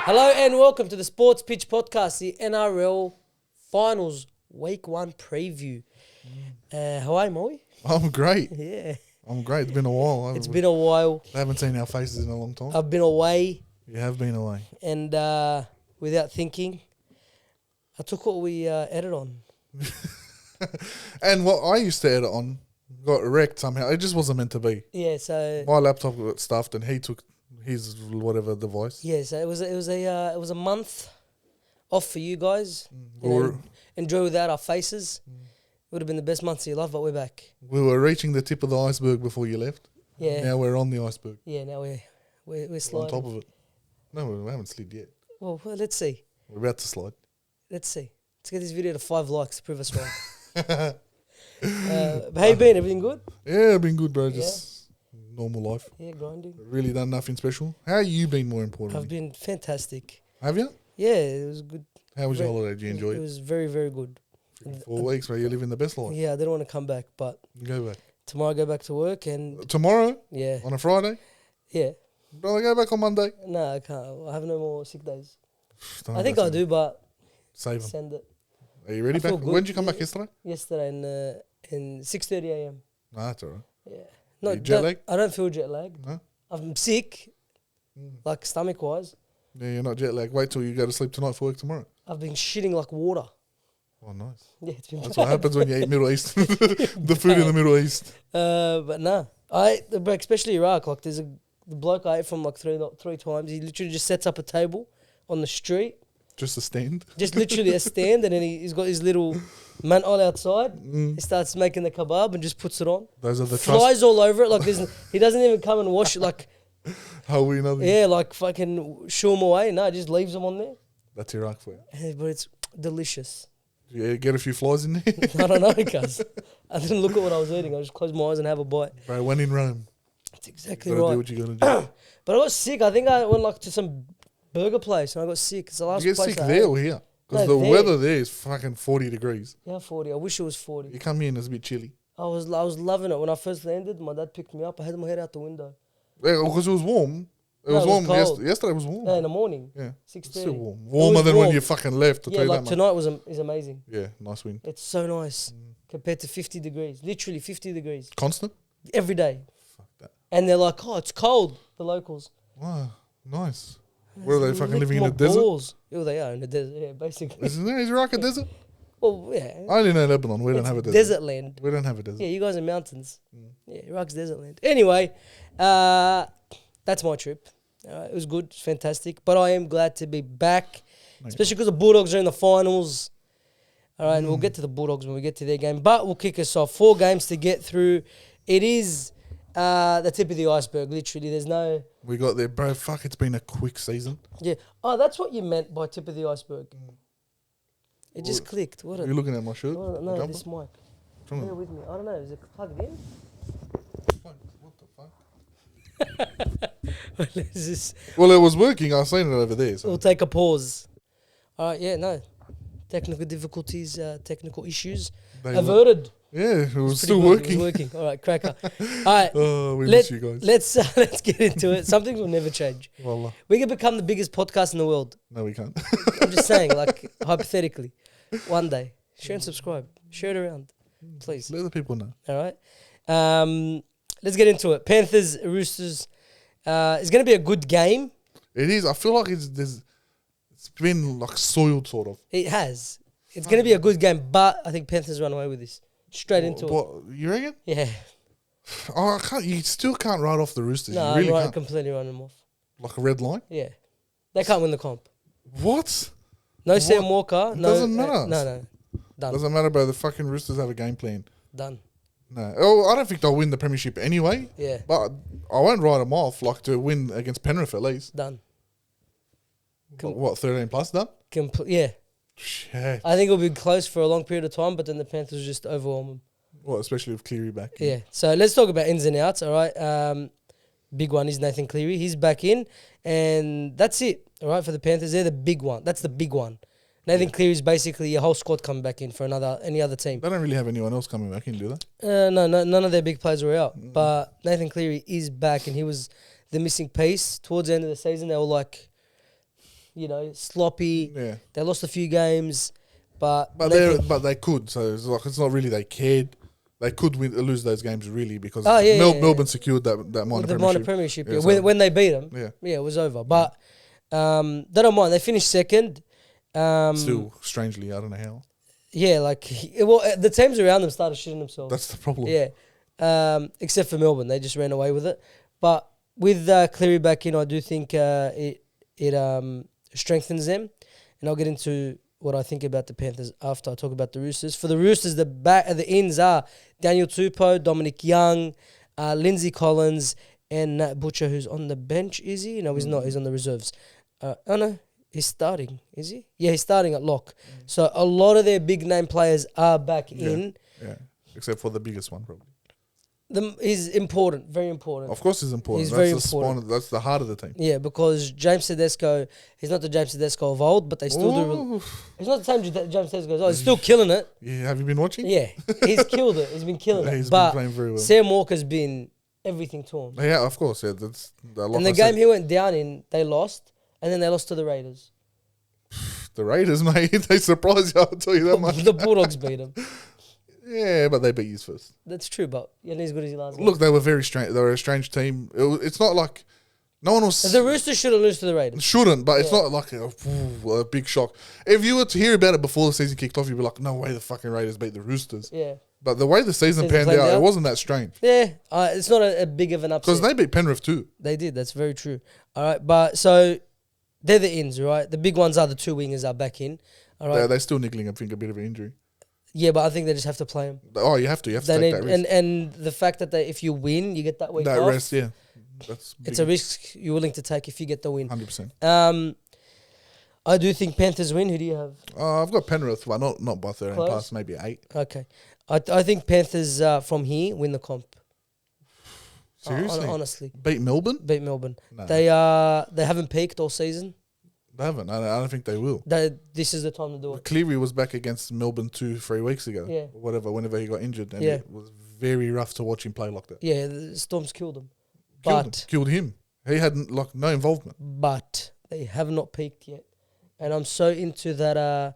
Hello and welcome to the Sports Pitch Podcast, the NRL Finals Week 1 preview. How are you, Moey? I'm great. Yeah. I'm great. It's been a while. It's been a while. I haven't seen our faces in a long time. I've been away You have been away. and without thinking, I took what we edited on. And what I used to edit on got wrecked somehow. It just wasn't meant to be. Yeah, so My laptop got stuffed and he took his whatever device. it was a month off for you guys. You We know, were, enjoy without our faces. Would have been the best months of your life, but we're back. we were reaching the tip of the iceberg before you left. Yeah. Now we're on the iceberg. Yeah, now we're On sliding. top of it. No, we haven't slid yet. Well, let's see. We're about to slide. Let's see. Let's get this video to 5 likes to prove us wrong. But how you been? Everything good? Yeah, been good, bro. Just normal life. Yeah, grinding. Really done nothing special. How you been, more importantly? I've been fantastic. Have you? Yeah, it was good. How was your Very- holiday? Did you enjoy It it? was very, very good. 4 weeks where you're living the best life. Yeah, I didn't want to come back, but Go back. tomorrow I go back to work and Tomorrow? yeah, On a Friday? yeah. Brother, go back on Monday. No, I can't. I have no more sick days. Don't I think go I do, but Save them. send it. Are you ready I feel back? good. When did you come back Yeah. yesterday? Yesterday in 6:30 a.m. No, that's all right. Yeah. You jet lagged? I don't feel jet lag. No? I'm sick, like stomach wise. Yeah, you're not jet lagged. Wait till you go to sleep tonight for work tomorrow. I've been shitting like water. Oh, nice. Yeah, it's been That's bad. what happens when you eat Middle East. The food in the Middle East. But no, but especially Iraq. Like, there's the bloke I ate from like three times. He literally just sets up a table on the street, Just a stand. just literally a stand, and then he's got his little mantle outside. He starts making the kebab and just puts it on. Those are the trust. Flies all over it. Like he doesn't even come and wash it. Like How we know. yeah, like fucking shoo them away. No, just leaves them on there. That's Iraq for you. But it's delicious. Yeah, get a few flies in there. I don't know, cuz I didn't look at what I was eating. I just closed my eyes and have a bite. Bro, when in Rome, That's exactly gotta right. do what you gotta do. But I got sick. I think I went like to some burger place and I got sick. It's the last You get place sick I there ate. or here? Because No, the there. weather there is fucking 40 degrees. Yeah, 40. I wish it was 40. You come here and it's a bit chilly. I was loving it when I first landed. My dad picked me up. I had my head out the window. Yeah, because it was warm. It No, was it was warm. cold. Yesterday was warm. No, in the morning, Yeah. 6:30. It's still warm. It Warmer was than when warm. you fucking left, to Yeah, tell you like that much. tonight is amazing. Yeah, nice wind. It's so nice compared to 50 degrees. Literally 50 degrees Constant? every day. Fuck that. And they're like, oh, it's cold. The locals. Wow, nice. Where are they Lick fucking living in my a desert? balls. Yeah, they are in the desert. Yeah, basically. Isn't there? Is Iraq a desert? Well, yeah. I only know Lebanon. We don't It's have a desert. desert land. We don't have a desert. Yeah, you guys are mountains. Yeah, Iraq's desert land. Anyway, that's my trip. It was good, it's fantastic. But I am glad to be back, especially because the Bulldogs are in the finals. All right, and we'll get to the Bulldogs when we get to their game. But we'll kick us off. 4 games to get through. It is the tip of the iceberg, literally. There's no... We got there, bro. Fuck, it's been a quick season. Yeah. Oh, that's what you meant by tip of the iceberg. It just clicked. What You're looking at my shirt? Oh, My no, jumper? this mic. From Bear with me. I don't know. Is it plugged in? What the fuck? Is this... Well, it was working. I seen it over there. So. We'll take a pause. All right, yeah, no. Technical difficulties, technical issues. They Averted. Yeah, it was It's still pretty good, working. it was working. All right, cracker. All right, Oh, we miss you guys. let's get into it. Some things will never change. Wallah. We can become the biggest podcast in the world. No, we can't. I'm just saying, like, hypothetically. One day. Share and subscribe. Share it around, please. Let the people know. All right. Let's get into it. Panthers, Roosters. It's going to be a good game. It is. I feel like it's been like soiled, sort of. It has. It's going to be a good game, but I think Panthers run away with this. Straight into it. What you reckon? Yeah. Oh, I can't. You still can't write off the Roosters. No, you really I'm can't. completely running them off. Like a red line. Yeah. They can't win the comp. What? No Sam Walker. No, Doesn't matter. No. Done. Doesn't matter, bro. The fucking Roosters have a game plan. Done. No. Oh, I don't think they'll win the premiership anyway. Yeah. But I won't write them off. Like to win against Penrith at least. Done. What 13 plus done? Yeah. Shit. I think it'll be close for a long period of time, but then the Panthers just overwhelm them. Well, especially with Cleary back. Yeah. So let's talk about ins and outs. All right. Big one is Nathan Cleary. He's back in, and that's it. All right, for the Panthers, they're the big one. That's the big one. Nathan Cleary's basically a whole squad coming back in for any other team. They don't really have anyone else coming back in, do they? No, none of their big players were out. But Nathan Cleary is back, and he was the missing piece. Towards the end of the season, they were like, sloppy. Yeah. They lost a few games, but They could. So it's not really they cared. They could lose those games really because Melbourne secured that minor the premiership. minor premiership. Yeah, when they beat them, yeah, it was over. But they don't mind. They finished second. Still, strangely, I don't know how. Yeah, the teams around them started shitting themselves. That's the problem. Yeah, except for Melbourne, they just ran away with it. But with Cleary back in, I do think it strengthens them, and I'll get into what I think about the Panthers after I talk about the Roosters. For the Roosters, the ends are Daniel Tupou, Dominic Young, Lindsay Collins, and Nat Butcher, who's on the bench. Is he? No, he's not. He's on the reserves. Oh no, he's starting. Is he? Yeah, he's starting at lock. So a lot of their big name players are back in. Yeah, except for the biggest one probably. He's important, very important. Of course he's important. He's That's very the important. That's the heart of the team. Yeah, because James Tedesco, he's not the James Tedesco of old, but they still do. He's not the same James Tedesco. He's still killing it. Yeah, have you been watching? Yeah, he's killed it. He's been killing it. He's But been playing very well. Sam Walker's been everything to him. Yeah, of course. Yeah, that's And the game he went down in, they lost, and then they lost to the Raiders. The Raiders, mate, they surprised you. I'll tell you that much. The Bulldogs beat them. Yeah, but they beat you first. That's true, but you're not as good as your last game. Look, they were very strange. They were a strange team. It's not like no one was. The Roosters shouldn't lose to the Raiders. Shouldn't, but it's not like a big shock. If you were to hear about it before the season kicked off, you'd be like, "No way, the fucking Raiders beat the Roosters." Yeah. But the way the season panned out, it wasn't that strange. Yeah, it's not a big of an upset. Because they beat Penrith too. They did. That's very true. All right, but so they're the ins, right? The big ones are the two wingers are back in. All right. They're still niggling, I think, a bit of an injury. Yeah, but I think they just have to play them. Oh, you have to. You have to take that risk. And the fact that if you win, you get that week that off. rest, yeah. It's a risk you're willing to take if you get the win. 100%. I do think Panthers win. Who do you have? I've got Penrith, but not by 13 Close? plus, maybe 8. Okay. I think Panthers from here win the comp. Seriously? Honestly. Beat Melbourne? Beat Melbourne. No. They haven't peaked all season. They haven't. I don't think they will. This is the time to do it. Cleary was back against Melbourne 2-3 weeks ago. Yeah. Whenever he got injured. And it was very rough to watch him play like that. Yeah, the Storms killed him. Killed him. He had no involvement. But they have not peaked yet. And I'm so into that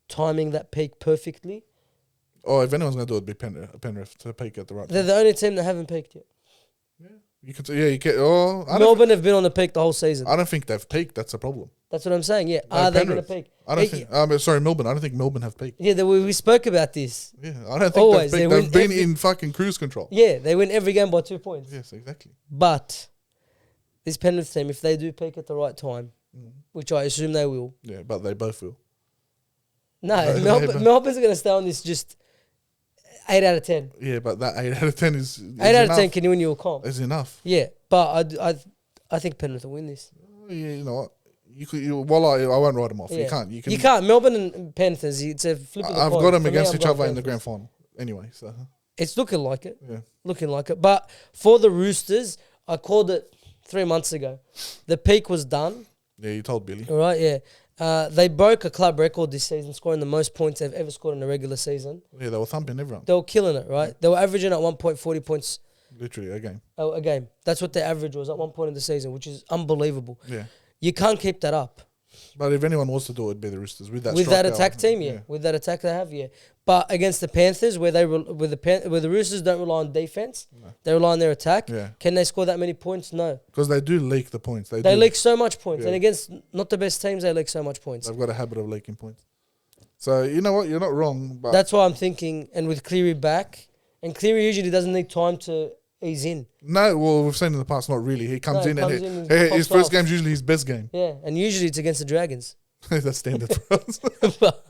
timing that peak perfectly. Oh, if anyone's going to do it, it'd be Penrith to peak at the right time. They're the only team that haven't peaked yet. Yeah. You can say, you can. Oh, Melbourne have been on the peak the whole season. I don't think they've peaked. That's a problem. That's what I'm saying. Yeah, are they going to peak? I don't think. Sorry, Melbourne. I don't think Melbourne have peaked. Yeah, we spoke about this. Yeah, I don't think Always, they've peaked. They've been in fucking cruise control. Yeah, they win every game by 2 points. Yes, exactly. But this Penrith team, if they do peak at the right time, which I assume they will. Yeah, but they both will. No, Melbourne's going to stay on this just 8 out of 10. Yeah, but that 8 out of 10 is 8 out of 10 can win you a comp. Is enough. Yeah, but I think Penrith will win this. Yeah, you know what? I won't write them off. Yeah. You You can't. Melbourne and Panthers, it's a flip of the I've coin. got them For me, against I'm each other going in the Panthers. grand final. Anyway, so It's looking like it. yeah. Looking like it. But for the Roosters, I called it 3 months ago. The peak was done. Yeah, you told Billy. All right, yeah. They broke a club record this season, scoring the most points they've ever scored in a regular season. Yeah, they were thumping everyone. They were killing it, right? They were averaging at 1.40 points Literally, a game. a game. That's what their average was at one point in the season, which is unbelievable. Yeah. You can't keep that up. But if anyone was to do it, it'd be the Roosters. With that Attack team, yeah. With that attack they have, yeah. But against the Panthers, where the Roosters don't rely on defense, they rely on their attack. Yeah. Can they score that many points? No. Because they do leak the points. They leak so much points. Yeah. And against not the best teams, they leak so much points. They've got a habit of leaking points. So, you know what? You're not wrong. But That's why I'm thinking, and with Cleary back, and Cleary usually doesn't need time to ease in. No, well, we've seen in the past, not really. He comes in and his first game's usually his best game. Yeah, and usually it's against the Dragons. That's standard for us. But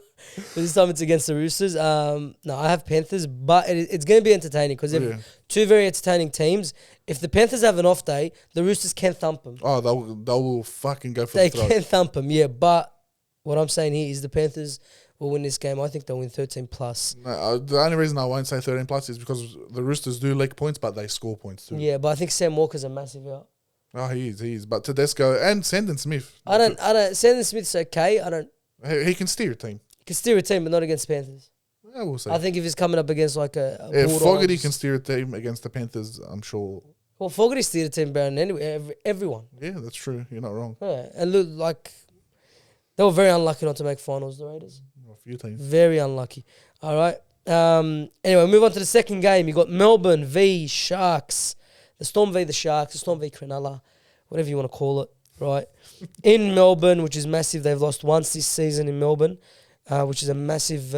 this time it's against the Roosters. No, I have Panthers, but it's going to be entertaining because they're two very entertaining teams. If the Panthers have an off day, the Roosters can thump them. Oh, they will fucking go for the throat. They can thump them, yeah. But what I'm saying here is the Panthers will win this game. I think they'll win 13 plus. No, the only reason I won't say 13 plus is because the Roosters do leak points, but they score points too. Yeah, but I think Sam Walker's a massive out. Oh, he is. But Tedesco and Sandon Smith. I don't. Sandon Smith's okay. He can steer a team. He can steer a team, but not against Panthers. Yeah, we'll see. I think if he's coming up against like a Fogarty can steer a team against the Panthers, I'm sure. Well, Fogarty steered a team better than everyone. Yeah, that's true. You're not wrong. Yeah, and look, like They were very unlucky not to make finals, the Raiders. A few teams. Very unlucky. All right. Anyway, move on to the second game. You got Melbourne v Sharks. The Storm v the Sharks. The Storm v Cronulla. Whatever you want to call it. Right. In Melbourne, which is massive. They've lost once this season in Melbourne, which is a massive...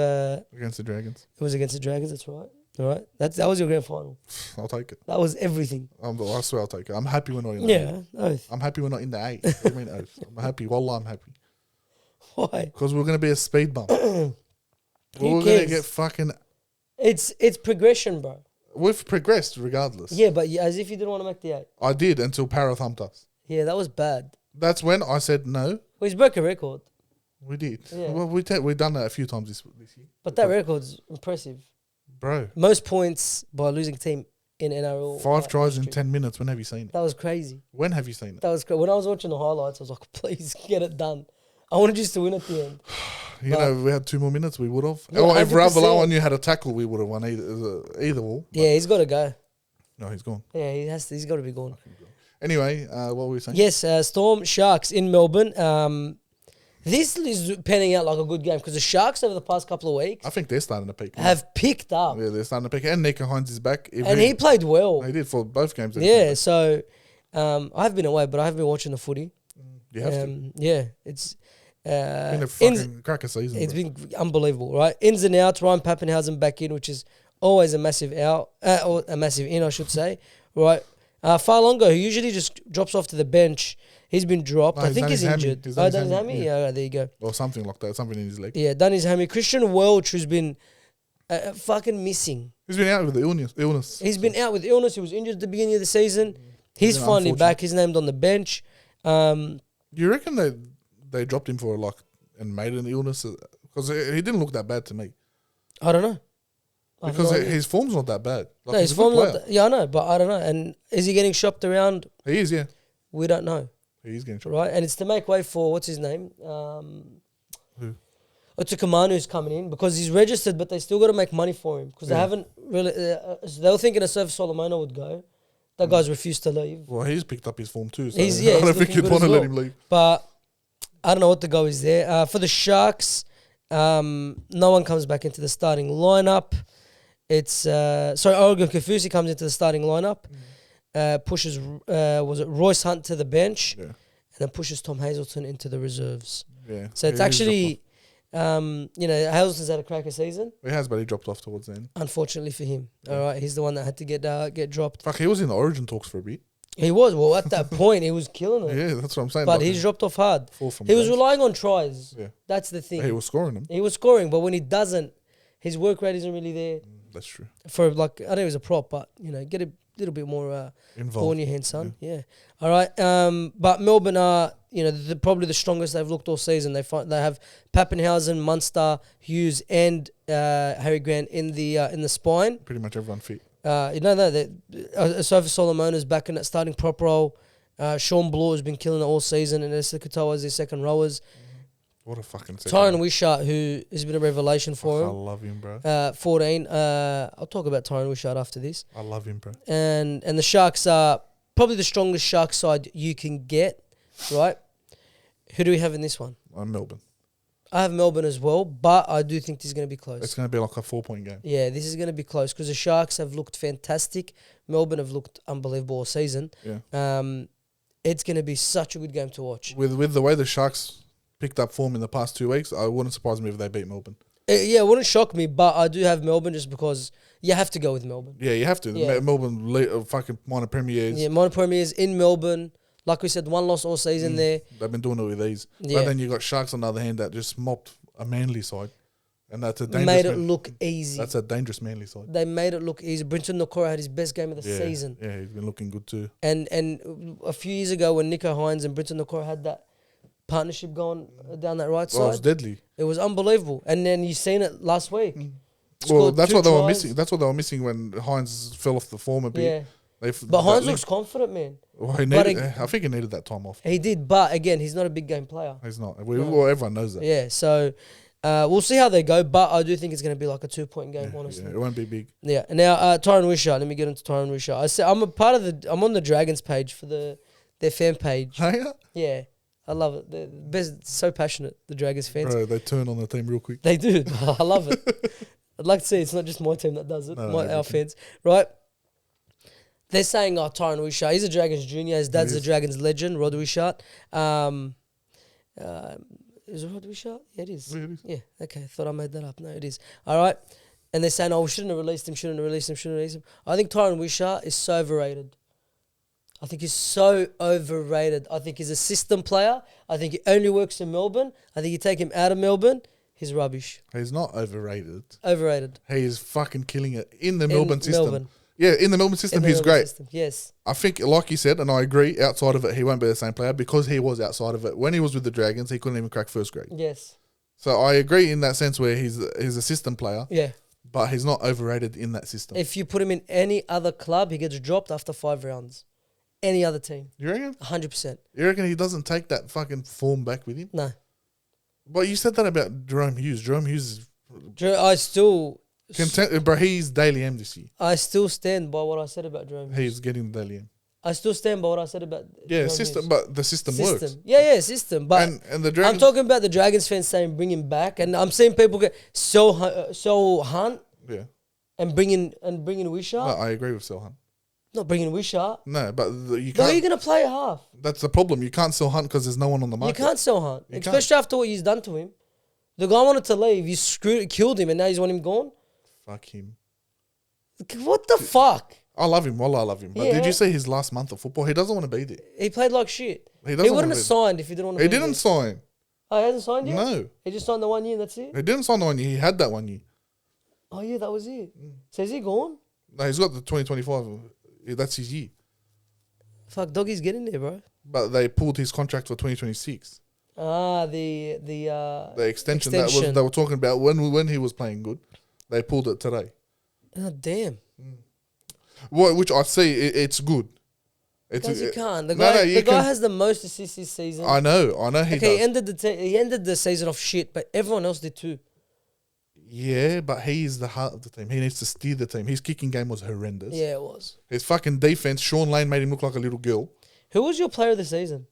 against the Dragons. It was against the Dragons, that's right. All right. That was your grand final. I'll take it. That was everything. I swear I'll take it. I'm happy we're not in the 8. Oath. I'm happy we're not in the 8. What do you mean oath? I'm happy. Wallah, I'm happy. Why? Because we're going to be a speed bump. We're going to get fucking... It's progression, bro. We've progressed regardless. Yeah, but as if you didn't want to make the 8. I did until Para thumped us. Yeah, that was bad. That's when I said no. Well, he's broke a record. We did. Yeah. Well, we've done that a few times this year. But that record's impressive. Bro. Most points by a losing team in NRL. 5 tries in 10 minutes. When have you seen it? That was crazy. When have you seen it? That was when I was watching the highlights, I was like, please get it done. I wanted you to win at the end. We had 2 more minutes, we would have. Yeah, or if 100%. Ravalawan had a tackle, we would have won either all. Yeah, he's got to go. No, he's gone. Yeah, he's got to be gone. Anyway, what were we saying? Yes, Storm Sharks in Melbourne. This is panning out like a good game because the Sharks over the past couple of weeks I think they're starting to pick. have picked up. Yeah, they're starting to pick. And Nico Hines is back. And he played well. He did for both games. Yeah, so I've been away, but I've been watching the footy. You have to. Yeah, it's been a fucking cracker season. It's been unbelievable, right? Ins and outs. Ryan Pappenhausen back in, which is always a massive out, or a massive in, I should say, right? Farlongo, who usually just drops off to the bench, he's been dropped. No, I think he's injured. Done his hammy? Yeah, there you go. Or something like that. Something in his leg. Yeah, done his hammy. Christian Welch, who's been fucking missing. He's been out with the illness. He's been out with illness. He was injured at the beginning of the season. He's finally back. He's named on the bench. You reckon they dropped him for and made an illness? Because he didn't look that bad to me. I don't know. Because his form's not that bad. No, his form's not that, yeah, I know, but I don't know. And is he getting shopped around? He is, yeah. We don't know. He is getting shopped. Right, and it's to make way for, what's his name? Who? Otukamanu coming in because he's registered, but they still got to make money for him because they haven't really... so they were thinking a Surf Solomona would go. That guy's refused to leave. Well, he's picked up his form too, so I don't think you'd want to let him leave. But I don't know what the go is there. For the Sharks, no one comes back into the starting lineup. It's Oregon Kafusi comes into the starting lineup, pushes was it Royce Hunt to the bench, and then pushes Tom Hazelton into the reserves. Yeah. So it's actually, Hazelton's had a cracker season. He has, but he dropped off towards the end. Unfortunately for him, all right, he's the one that had to get dropped. Fuck, he was in the Origin talks for a bit. He was at that point he was killing it. Yeah, that's what I'm saying. But he's dropped off hard. He was relying on tries. Yeah, that's the thing. He was scoring them. He was scoring, but when he doesn't, his work rate isn't really there. That's true. For I know he was a prop, but get a little bit more ball in your hand, son. Yeah. All right. But Melbourne are probably the strongest they've looked all season. They have Pappenhausen, Munster, Hughes, and Harry Grant in the spine. Pretty much everyone fit. Sofa Solomona's back in that starting prop role. Sean Bloor has been killing it all season, and Esther Katoa is their second rowers. What a fucking second. Tyron Wishart, who has been a revelation for him. I love him, bro. 14. I'll talk about Tyron Wishart after this. I love him, bro. And the Sharks are probably the strongest Shark side you can get, right? Who do we have in this one? Melbourne. I have Melbourne as well, but I do think this is going to be close. It's going to be like a 4-point game. Yeah, this is going to be close because the Sharks have looked fantastic. Melbourne have looked unbelievable all season. Yeah. It's going to be such a good game to watch. With the way the Sharks picked up form in the past 2 weeks, I wouldn't surprise me if they beat Melbourne. Yeah, it wouldn't shock me, but I do have Melbourne just because you have to go with Melbourne. Yeah, you have to. Yeah. Melbourne, fucking minor premiers. Yeah, minor premiers in Melbourne. Like we said, one loss all season there. They've been doing it with ease. Yeah. But then you got Sharks on the other hand that just mopped a Manly side. And that's a dangerous... Made it look easy. That's a dangerous Manly side. They made it look easy. Brinton Nakora had his best game of the season. Yeah, he's been looking good too. And a few years ago when Nico Hines and Brinton Nakora had that partnership going down that right side. It was deadly. It was unbelievable. And then you seen it last week. Well, that's what they were missing. That's what they were missing when Hines fell off the form a bit. Yeah. But Hines looks confident, man. Well, I think he needed that time off. He did, but again, he's not a big game player. He's not. Well, everyone knows that. Yeah, so we'll see how they go, but I do think it's going to be like a 2-point game, honestly. Yeah, it won't be big. Yeah. Now, Tyron Wishart. Let me get into Tyron Wishart. I'm on the Dragons page for their fan page. Oh, yeah? Yeah. I love it. They're best, so passionate, the Dragons fans. Bro, they turn on the team real quick. They do. I love it. I'd like to see it's not just my team that does it, our fans. Right? They're saying, Tyron Wishart, he's a Dragons junior. His dad's a Dragons legend, Rod Wishart. Is it Rod Wishart? Yeah, it is. Yeah, it is. Yeah, okay. Thought I made that up. No, it is. All right. And they're saying, we shouldn't have released him. I think Tyron Wishart is so overrated. I think he's so overrated. I think he's a system player. I think he only works in Melbourne. I think you take him out of Melbourne, he's rubbish. He's not overrated. Overrated. He is fucking killing it in the Melbourne system. Yeah, in the Melbourne system, he's great. Yes. I think, like you said, and I agree, outside of it, he won't be the same player because he was outside of it. When he was with the Dragons, he couldn't even crack first grade. Yes. So I agree in that sense where he's a system player. Yeah. But he's not overrated in that system. If you put him in any other club, he gets dropped after 5 rounds. Any other team. You reckon? 100%. You reckon he doesn't take that fucking form back with him? No. But you said that about Jerome Hughes. Jerome Hughes bro, he's Daily M this year. I still stand by what I said about Jerome Hughes. He's getting the Daily M. I still stand by what I said about System, Hughes. But the system works. Yeah, system. But and the Dragons, I'm talking about the Dragons fans saying bring him back, and I'm seeing people get so Hunt. Yeah. And bringing Wishart. No, I agree with Sel Hunt. Not bringing Wishart. No, but you can't. No, you're gonna play half. That's the problem. You can't sell Hunt because there's no one on the market. You can't sell Hunt, especially after what he's done to him. The guy wanted to leave. You killed him, and now you want him gone. Fuck him. What the fuck? I love him. Wallah, I love him. But did you see his last month of football? He doesn't want to be there. He played like shit. He wouldn't have signed if he didn't want to be there. He didn't sign. Oh, he hasn't signed yet? No. He just signed the 1 year and that's it? He didn't sign the 1 year. He had that 1 year. Oh, yeah, that was it. So is he gone? No, he's got the 2025. That's his year. Fuck, Doggy's getting there, bro. But they pulled his contract for 2026. Ah, the extension that they were talking about when he was playing good. They pulled it today. Oh, damn. Which I see, it's good. Because you can't. The guy has the most assists this season. I know. He does. He ended the season off shit, but everyone else did too. Yeah, but he is the heart of the team. He needs to steer the team. His kicking game was horrendous. Yeah, it was. His fucking defense, Sean Lane made him look like a little girl. Who was your player of the season?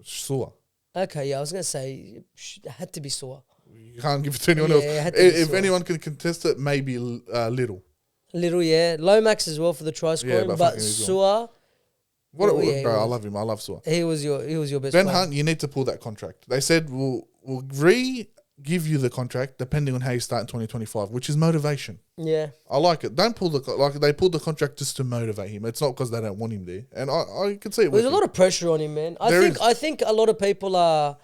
Sua. Okay, yeah, I was going to say, it had to be Sua. You can't give it to anyone else. If anyone can contest it, maybe Little. Little, yeah. Lomax as well for the try scoring, but Sua... Bro, I love him. I love Sua. He was your best Ben player. Hunt, you need to pull that contract. They said we'll give you the contract depending on how you start in 2025, which is motivation. Yeah. I like it. Don't pull they pulled the contract just to motivate him. It's not because they don't want him there. And I can see it. There's a lot of pressure on him, man. I think a lot of people are...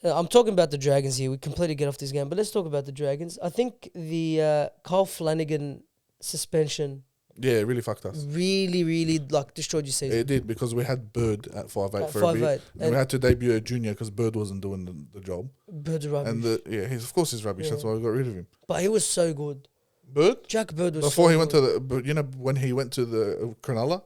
I'm talking about the Dragons here. We completely get off this game, but let's talk about the Dragons. I think the Kyle Flanagan suspension... Yeah, it really fucked us. Really, really destroyed your season. It did because we had Bird at 5'8" for a bit. And we had to debut a junior because Bird wasn't doing the job. Bird's rubbish. And of course he's rubbish. Yeah. That's why we got rid of him. But he was so good. Bird? Jack Bird was Before so he went good. to when he went to the Cronulla,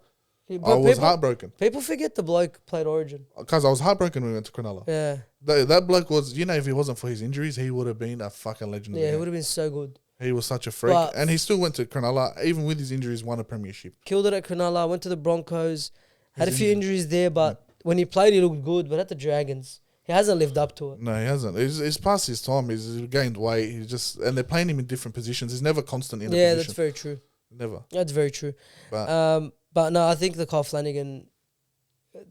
I was heartbroken. People forget the bloke played Origin. Because I was heartbroken when we went to Cronulla. Yeah. That bloke was, if he wasn't for his injuries, he would have been a fucking legend. Yeah, he would have been so good. He was such a freak. And he still went to Cronulla, even with his injuries, won a premiership. Killed it at Cronulla, went to the Broncos, had a few injuries there, but when he played, he looked good. But at the Dragons, he hasn't lived up to it. No, he hasn't. He's past his time. He's gained weight. And they're playing him in different positions. He's never constant in a position. Yeah, that's very true. Never. That's very true. But no, I think the Kyle Flanagan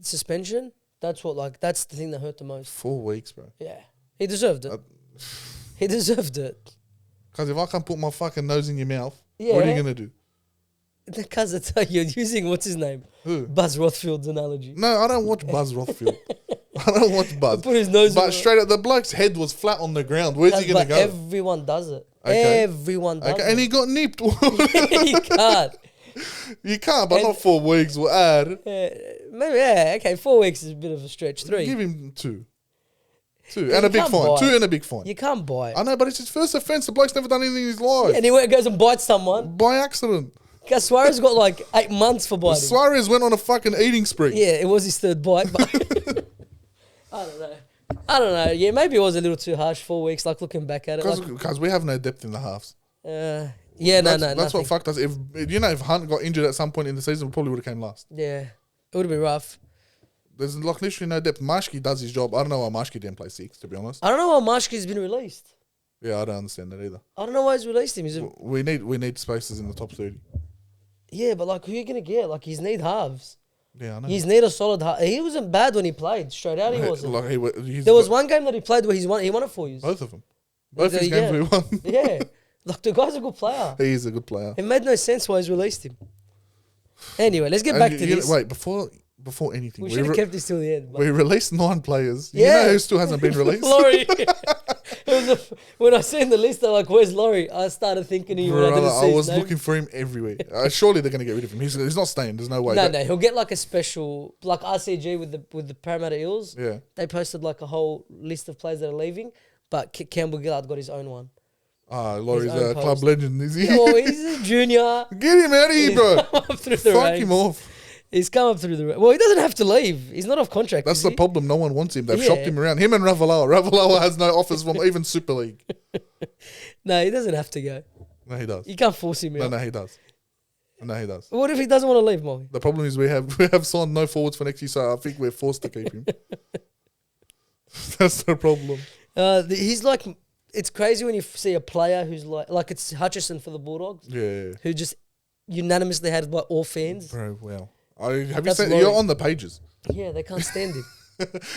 suspension, that's the thing that hurt the most. 4 weeks, bro. Yeah. He deserved it. He deserved it. Because if I can't put my fucking nose in your mouth, what are you going to do? Because you're using, what's his name? Who? Buzz Rothfield's analogy. No, I don't watch Buzz Rothfield. I don't watch Buzz. Put his nose but straight up, the bloke's head was flat on the ground. Where's he going to go? Everyone does it. Okay. Everyone does it. And he got nipped. You can't. You can't, but not 4 weeks. We'll add. Maybe, okay, 4 weeks is a bit of a stretch. 3. Give him 2. 2 and a big fine. 2 and a big fine. You can't buy it. I know, but it's his first offence. The bloke's never done anything in his life. And he goes and bites someone. By accident. Because Suarez got 8 months for biting. Suarez went on a fucking eating spree. Yeah, it was his 3rd bite, but... I don't know. Yeah, maybe it was a little too harsh, 4 weeks, looking back at it. Because we have no depth in the halves. That's what fucked us. If Hunt got injured at some point in the season, we probably would have came last. Yeah, it would have been rough. There's like literally no depth. Marshke does his job. I don't know why Marshke didn't play 6, to be honest. I don't know why Marshke's been released. Yeah, I don't understand that either. I don't know why he's released him. We need spaces in the top 30. Yeah, but like, who are you gonna get? Like, he's need halves. Yeah, I know. He's need a solid half. He wasn't bad when he played. Straight out, he wasn't. Like There was one game that he played where he won it for you. Both of them. Both his games we won. Yeah. Like, the guy's a good player. He is a good player. It made no sense why he's released him. Anyway, let's get back to this. Wait, before anything, we should have kept this till the end. We released 9 players. Yeah. You know who still hasn't been released? Laurie. When I seen the list, I'm like, "Where's Laurie?" I started thinking of you. I was looking for him everywhere. Surely they're going to get rid of him. He's not staying. There's no way. No, he'll get like a special, like RCG with the Parramatta Eels. Yeah, they posted like a whole list of players that are leaving, but Campbell Gillard got his own one. Laurie's a club legend, is he? Oh, he's a junior. Get him out of here, bro. Fuck him off. He's come up through the... Well, he doesn't have to leave. He's not off contract. That's the problem. No one wants him. They've shopped him around. Him and Ravalawa. Ravalawa has no offers from even Super League. No, he doesn't have to go. No, he does. You can't force him out. No, he does. No, he does. What if he doesn't want to leave, Moey? The problem is we have signed no forwards for next year, so I think we're forced to keep him. That's the problem. He's like... It's crazy when you see a player who's like it's Hutchison for the Bulldogs. Yeah. Who just unanimously hated by all fans. Bro, wow. Have you seen? You're on the pages. Yeah, they can't stand him.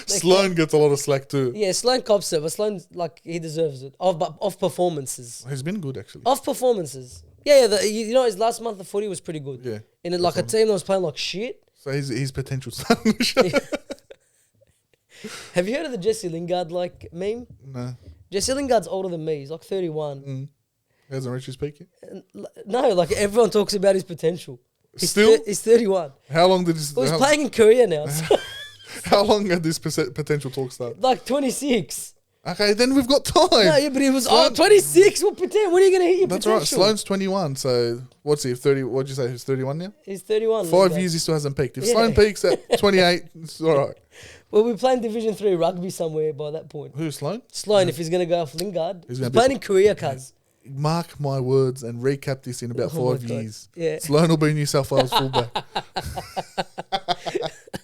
Sloan gets a lot of slack too. Yeah, Sloan cops it, but Sloan's like he deserves it. Off performances. He's been good actually. Off performances. Yeah. You know his last month of footy was pretty good. Yeah. In like a team that was playing like shit. So he's potential son. Have you heard of the Jesse Lingard meme? No. Jesse Lingard's older than me. He's like 31. He hasn't reached his peak yet? No, like everyone talks about his potential. He's 31. How long did this... Well, he's playing in Korea now. How long did this potential talk start? Like 26. Okay, then we've got time. No, yeah, but he was 26. Well, pretend. When are you going to hit your potential? That's right. Sloan's 21. So what's he? 30? What'd you say? He's 31 now? He's 31. 5 years, he still hasn't peaked. If Sloan peaks at 28, it's all right. Well, we're playing Division 3 rugby somewhere by that point. Who's Sloan? Sloan, if he's going to go off Lingard. He's playing in Korea, cuz. Mark my words and recap this in about 5 years. Yeah. Sloan will be New South Wales fullback.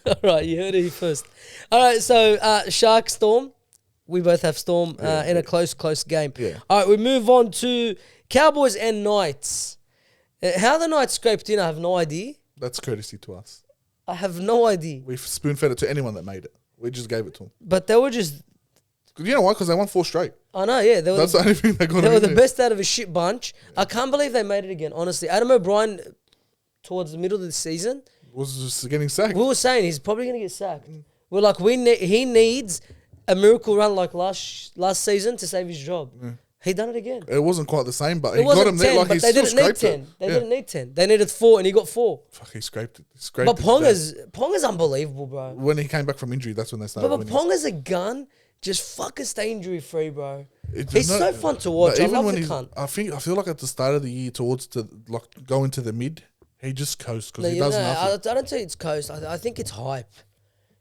All right, you heard it here first. All right, so Shark Storm. We both have Storm in a close game. Yeah. All right, we move on to Cowboys and Knights. How the Knights scraped in, I have no idea. That's courtesy to us. I have no idea. We spoon-fed it to anyone that made it. We just gave it to them. But they were just... You know why? Because they won 4 straight. I know, yeah. That's the only thing they got. They were the best out of a shit bunch. Yeah. I can't believe they made it again, honestly. Adam O'Brien, towards the middle of the season... was just getting sacked. We were saying he's probably going to get sacked. We're like, he needs a miracle run like last season to save his job. Yeah. He done it again. It wasn't quite the same, but he got him there. Like, they didn't need 10. They didn't need 10. They needed 4, and he got 4. Fuck, he scraped it. But Ponga's unbelievable, bro. When he came back from injury, that's when they started. But Ponga's a gun. Just fucking stay injury free, bro. He's so fun to watch. I love the cunt. I feel like at the start of the year, going to the mid, he just coasts because he does nothing. I don't say it's coast. I think it's hype.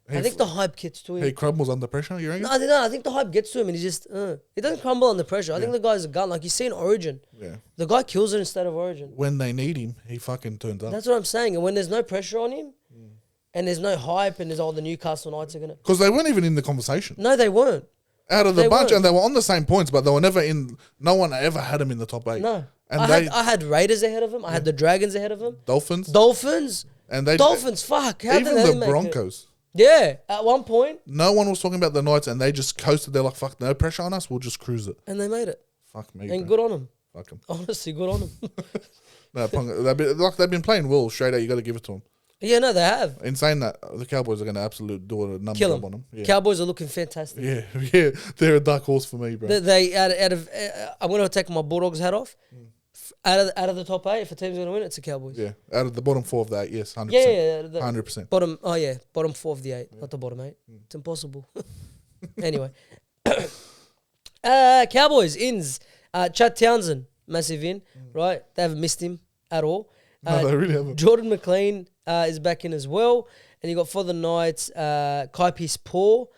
I think the hype gets to him. He crumbles under pressure, you reckon? No, I think the hype gets to him and he just... he doesn't crumble under pressure. I think the guy's a gun. Like, you see in Origin. Yeah. The guy kills it instead of Origin. When they need him, he fucking turns up. That's what I'm saying. And when there's no pressure on him, and there's no hype, and there's all the Newcastle Knights are going to... Because they weren't even in the conversation. No, they weren't. Out of the bunch, and they were on the same points, but they were never in... No one ever had him in the top 8. No. And I had Raiders ahead of him. I had the Dragons ahead of him. Dolphins. And Dolphins, fuck. How even did the Broncos. Yeah, at one point. No one was talking about the Knights, and they just coasted. They're like, fuck, no pressure on us. We'll just cruise it. And they made it. Fuck me. And good on them. Fuck them. Honestly, good on them. No, they've been playing well straight out. You got to give it to them. Yeah, no, they have. In saying that, the Cowboys are going to absolutely do a number job on them. Yeah. Cowboys are looking fantastic. Yeah, they're a dark horse for me, bro. They out of I'm going to take my Bulldogs hat off. Out of the top 8, if a team's going to win, it's the Cowboys. Yeah, out of the bottom 4 of the 8, yes, 100%. Yeah, 100%. Bottom 4 of the 8, not the bottom 8. It's impossible. Anyway, Cowboys ins. Chad Townsend, massive in, right? They haven't missed him at all. No, they really haven't. Jordan McLean is back in as well, and you got for the Knights, Kai Pearce-Paul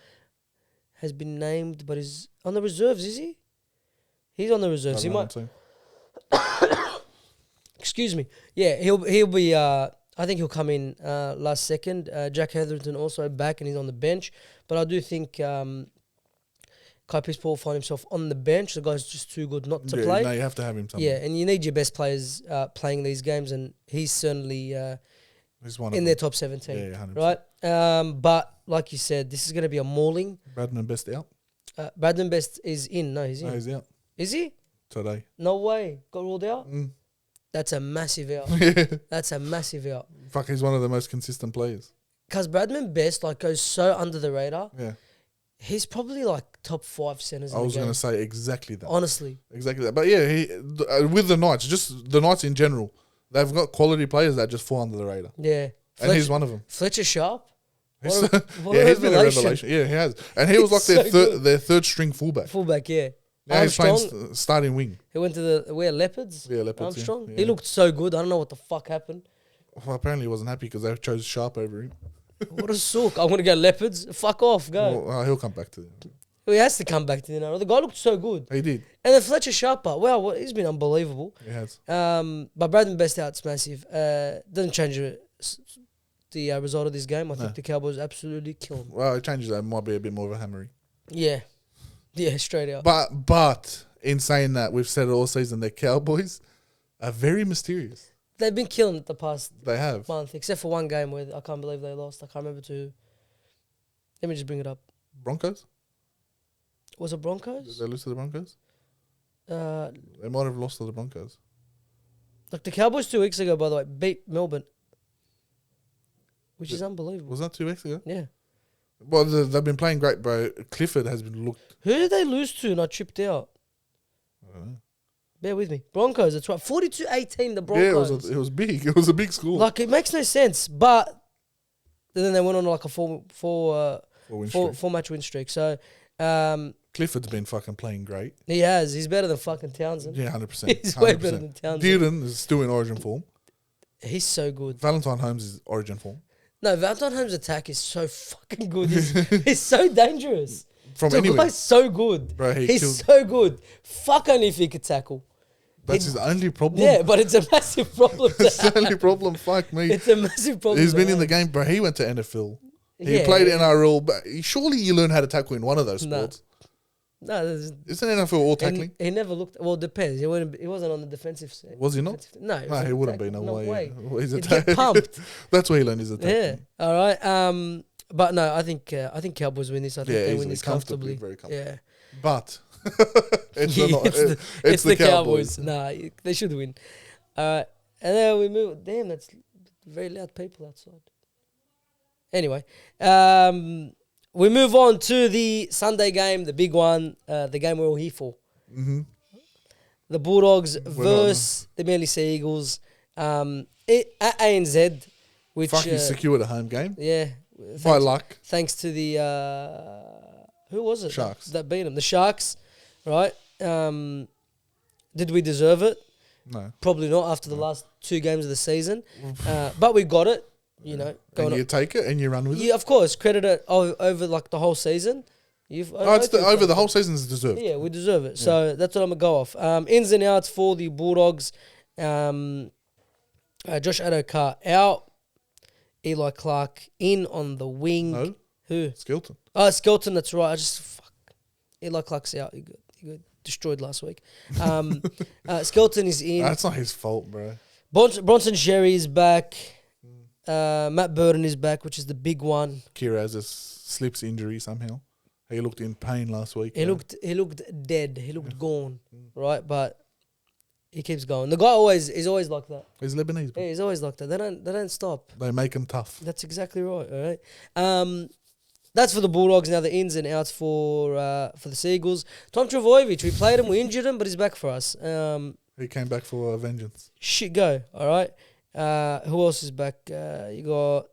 has been named, but is on the reserves. Is he? He's on the reserves. He might. Excuse me. Yeah, he'll be. I I think he'll come in last second. Jack Hetherington also back and he's on the bench. But I do think Kai Pearce will find himself on the bench. The guy's just too good not to play. No, you have to have him somewhere. Yeah, and you need your best players playing these games, and he's certainly he's one in of their top 17. Yeah, 100%. Right? But like you said, this is going to be a mauling. Bradman Best out? Bradman Best is in. No, he's in. No, he's out. Is he? Today. No way. Got ruled out? Mm. That's a massive out. That's a massive out. Fuck, he's one of the most consistent players. Because Bradman Best goes so under the radar. Yeah. He's probably top 5 centers. I was going to say exactly that. Honestly. Exactly that. But yeah, with the Knights, just the Knights in general, they've got quality players that just fall under the radar. Yeah. And he's one of them. Fletcher Sharp. He's been a revelation. Yeah, he has. And he was their third string fullback. Fullback, yeah. Now he's playing starting wing. He went to the Leopards? Yeah, Leopards. Armstrong? Yeah. He looked so good. I don't know what the fuck happened. Well, apparently he wasn't happy because they chose Sharp over him. What a sook. I want to go Leopards. Fuck off. Go. Well, he'll come back to them. He has to come back to the NRL. The guy looked so good. He did. And then Fletcher Sharp, wow, he's been unbelievable. He has. But Bradman Best out's massive. Doesn't change the result of this game. I think the Cowboys absolutely kill them. Well, it changes that. It might be a bit more of a hammering. Yeah. Yeah, straight out. But in saying that, we've said it all season, the Cowboys are very mysterious. They've been killing it the past month, except for one game where I can't believe they lost. I can't remember to. Let me just bring it up. Broncos? Was it Broncos? Did they lose to the Broncos? They might have lost to the Broncos. Like the Cowboys 2 weeks ago, by the way, beat Melbourne, which is unbelievable. Was that 2 weeks ago? Yeah. Well, they've been playing great, bro. Clifford has been looked. Who did they lose to and I tripped out? I don't know. Bear with me. Broncos, that's right. 42-18, the Broncos. Yeah, it was big. It was a big score. Like, it makes no sense. But then they went on like a four-match win streak. So, Clifford's been fucking playing great. He has. He's better than fucking Townsend. Yeah, 100%. He's way better than Townsend. Dearden is still in origin form. He's so good. Valentine Holmes is origin form. No, Valentine Holmes' attack is so fucking good. He's so dangerous. From anywhere. The guy's so good. Bro, he's so good. Fuck only if he could tackle. That's his only problem. Yeah, but it's a massive problem. It's the only problem. Fuck me. It's a massive problem. He's been in the game, bro. He went to NFL. He played NRL, but surely you learn how to tackle in one of those sports. No, isn't NFL all tackling? He never looked. Well, it depends. He wasn't on the defensive side. Was he not? No, he wouldn't be. No way. He's He'd get pumped. That's where he learned his attack. Yeah. All right. But no, I think Cowboys win this. I think they win this comfortably. Very comfortably. Yeah. But it's the Cowboys. Nah, they should win. And then we move. Damn, that's very loud people outside. Anyway, we move on to the Sunday game, the big one, the game we're all here for. Mm-hmm. The Bulldogs versus the Manly Sea Eagles at ANZ, which fucking secured a home game. Yeah, by luck. Thanks to the who was it? Sharks that beat them. The Sharks, right? Did we deserve it? No, probably not after the last 2 games of the season. But we got it. You know, and you take it and you run with it. Yeah, of course. Credit it over like the whole season. Over the whole season is deserved. Yeah, we deserve it. Yeah. So that's what I'm gonna go off. Ins and outs for the Bulldogs. Josh Adokar out. Eli Clark in on the wing. No. Who? Skelton. Oh, Skelton. That's right. Eli Clark's out. He got destroyed last week. Skelton is in. That's not his fault, bro. Bronson Sherry is back. Matt Burton is back, which is the big one. Kira has a slips injury somehow. He looked in pain last week. He looked dead. He looked gone, right? But he keeps going. The guy is always like that. He's Lebanese. Yeah, he's always like that. They don't stop. They make him tough. That's exactly right. All right. That's for the Bulldogs. Now the ins and outs for the Seagulls. Tom Trbojevic, we played him, we injured him, but he's back for us. He came back for vengeance. Shit, go. All right. Who else is back? You got.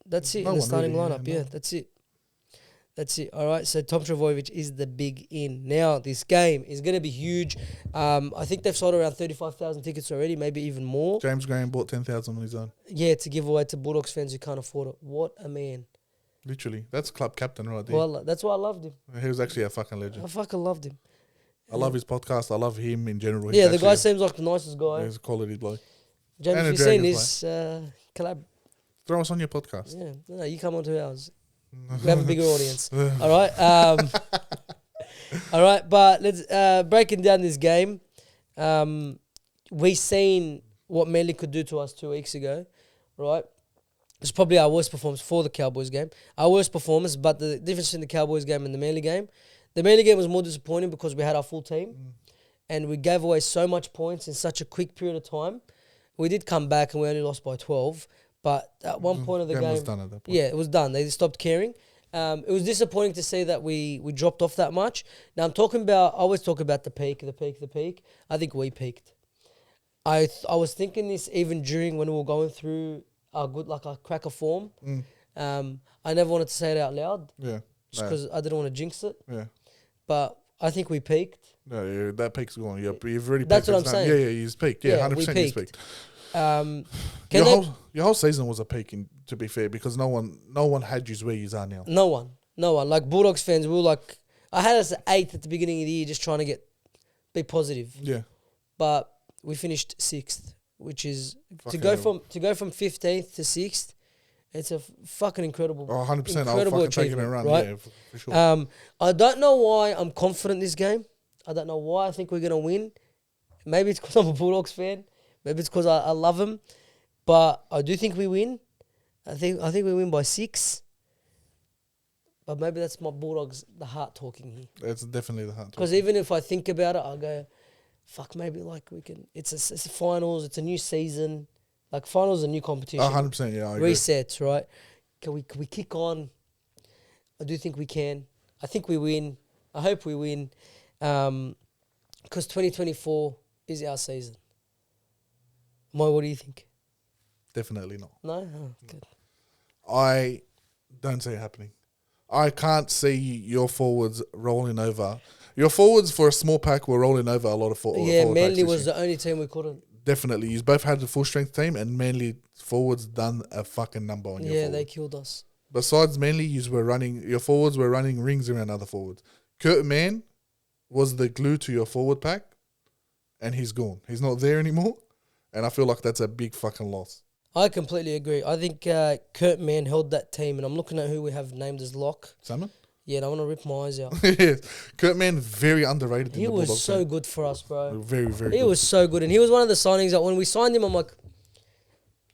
That's it in the starting lineup. Yeah, that's it. That's it. All right. So Tom Trbojevic is the big in. Now this game is going to be huge. I think they've sold around 35,000 tickets already, maybe even more. James Graham bought 10,000 on his own. Yeah, to give away to Bulldogs fans who can't afford it. What a man. Literally, that's club captain right there. Well, that's why I loved him. He was actually a fucking legend. I fucking loved him. I love his podcast. I love him in general. Yeah, the guy seems like the nicest guy. He's a quality bloke. James, And if a you've seen Dragons this, collab. Throw us on your podcast. Yeah, no, you come on to ours. We have a bigger audience. All right. All right, but let's breaking down this game. We seen what Manly could do to us 2 weeks ago, right? It's probably our worst performance for the Cowboys game. Our worst performance, but the difference between the Cowboys game and the Manly game, the Manly game was more disappointing because we had our full team and we gave away so much points in such a quick period of time. We did come back and we only lost by 12, but at one point of the game, was done at that point. yeah, it was done. They stopped caring. It was disappointing to see that we dropped off that much. Now I always talk about the peak. I think we peaked. I was thinking this even during when we were going through a crack of form. I never wanted to say it out loud. Yeah. Just because I didn't want to jinx it. Yeah. But I think we peaked. No, yeah, that peak's gone. Yeah, you've already. That's peaked what I'm saying. Yeah, you've peaked. Yeah, 100% you've peaked. Your whole season was a peak, to be fair, because no one had you where you are now. No one. Like Bulldogs fans, we were like, I had us at 8th at the beginning of the year, just trying to be positive. Yeah. But we finished 6th, which is Fucking to go from 15th to 6th. It's a fucking incredible. Oh, 100%. Incredible I'll fucking take it and run. Right? Yeah, for sure. I don't know why I'm confident in this game. I don't know why I think we're gonna win. Maybe it's because I'm a Bulldogs fan. Maybe it's because I love them. But I do think we win. I think we win by 6. But maybe that's my Bulldogs, the heart talking here. It's definitely the heart. Because even if I think about it, I'll go, fuck, maybe like we can. It's a finals. It's a new season. Like finals is a new competition. 100%. Yeah, I agree. Resets, right? Can we kick on? I do think we can. I think we win. I hope we win. Because 2024 is our season. Moy, what do you think? Definitely not. No? Oh, good. I don't see it happening. I can't see your forwards rolling over. Your forwards for a small pack were rolling over a lot of forwards. Yeah, Manly was the only team we couldn't. Definitely. You both had the full strength team, and Manly forwards done a fucking number on your forward. Yeah, they killed us. Besides Manly, your forwards were running rings around other forwards. Kurt Mann was the glue to your forward pack, and he's gone. He's not there anymore, and I feel like that's a big fucking loss. I completely agree. I think Kurt Mann held that team, and I'm looking at who we have named as lock. Salmon? Yeah, and I want to rip my eyes out. Yes. Kurt Mann, very underrated. He was so good for us, bro. Very, very good. He was so good, and he was one of the signings that when we signed him, I'm like,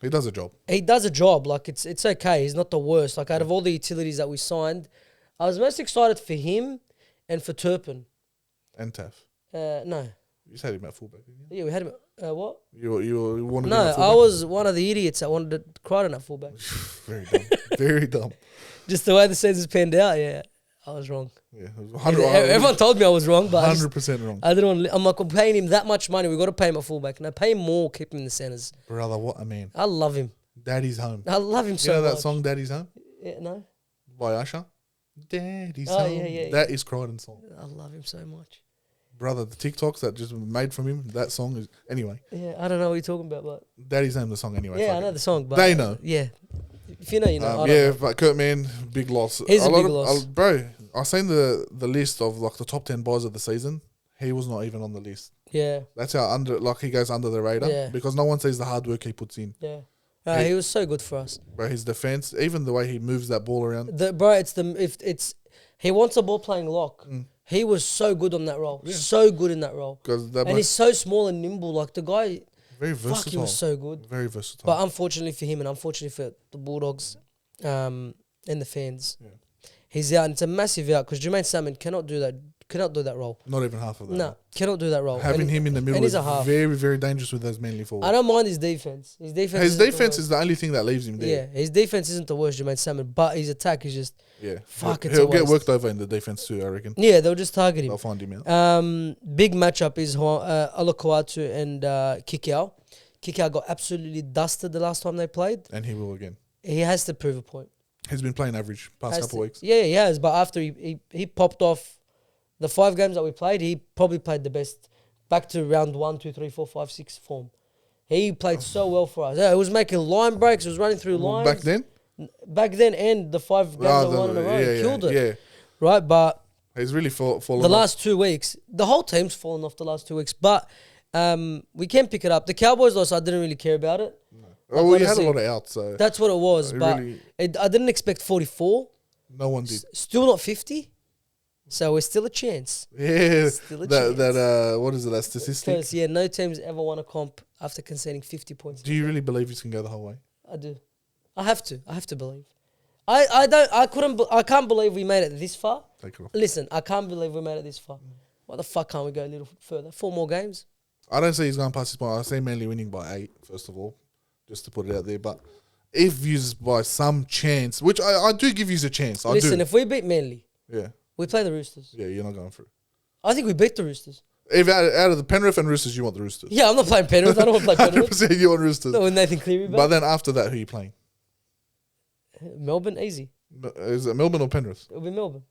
he does a job. He does a job. Like, it's okay. He's not the worst. Like, out of all the utilities that we signed, I was most excited for him and for Turpin. And Taff. No. You said him at fullback, didn't you? Yeah, we had him. What? You wanted him No, at fullback? I was one of the idiots that wanted to cry on that fullback. Very dumb. Very dumb. Just the way the season's panned out, yeah. I was wrong. Yeah, it was Everyone told me I was wrong, but 100% wrong. I didn't want. I'm like, we're paying him that much money. We got to pay him a fullback. No, pay him more. Keep him in the centers. Brother, what a man. I love him. Daddy's Home. I love him so much. You know that song, Daddy's Home? Yeah, no. By Usher? Daddy's Oh, Home. yeah. That is Crichton's song. I love him so much. Brother, the TikToks that just made from him, that song is... Anyway. Yeah, I don't know what you're talking about, but... Daddy's Home, the song anyway. Yeah, I know the song, but... They know. Yeah. If you know, you know. Yeah, but Kurt Mann, big loss. He's a big loss. Bro, I seen the list of like the top 10 buys of the season. He was not even on the list. Yeah. That's how he goes under the radar. Yeah. Because no one sees the hard work he puts in. Yeah. He was so good for us. Bro, his defense, even the way he moves that ball around. He wants a ball playing lock. He was so good on that role. Yeah. So good in that role. And he's so small and nimble. Like the guy, very versatile. Fuck, he was so good. Very versatile. But unfortunately for him and unfortunately for the Bulldogs and the fans, he's out. And it's a massive out because Jermaine Salmon cannot do that role. Not even half of that. No, cannot do that role. Having him in the middle is very, very dangerous with those Manly forwards. I don't mind his defense. His defense is the only thing that leaves him there. Yeah, his defense isn't the worst, Jermaine Salmon, but his attack is just He'll get worked over in the defense too, I reckon. Yeah, they'll just target him. They'll find him out. Big matchup is Alakoatu and Kikau. Kikau got absolutely dusted the last time they played. And he will again. He has to prove a point. He's been playing average past couple weeks. Yeah, he has. But after he popped off the 5 games that we played, he probably played the best back to round 1, 2, 3, 4, 5, 6 form. He played so well for us. Yeah, he was making line breaks. He was running through lines. Back then and the 5 games that won in a row. He killed it. Yeah. Right, but... He's really fallen the last 2 weeks. The whole team's fallen off the last 2 weeks. But We can pick it up. The Cowboys loss, I didn't really care about it. Oh, well, you had a honestly, lot of outs, so That's what it was. It But really- I didn't expect 44. no one did. Still not 50. So we're still a chance. Yeah, Still a what is it? That statistic? Because, yeah, no team's ever won a comp after conceding 50 points. Do you really believe you can go the whole way? I do. I have to. I have to believe. I can't believe we made it this far. Take it off. Listen, I can't believe we made it this far. Why the fuck can't we go a little further? 4 more games? I don't say he's going past this point. I say Manly winning by 8, first of all, just to put it out there. But if you by some chance, which I do give you a chance, Listen, if we beat Manly, yeah, we play the Roosters. yeah, you're not going through. I think we beat the Roosters. If out of the Penrith and Roosters, you want the Roosters. Yeah, I'm not playing Penrith. I don't want to play Penrith. 100% you want Roosters. Not with Nathan Cleary back. But then after that, who are you playing? Melbourne, easy. Is it Melbourne or Penrith? It'll be Melbourne.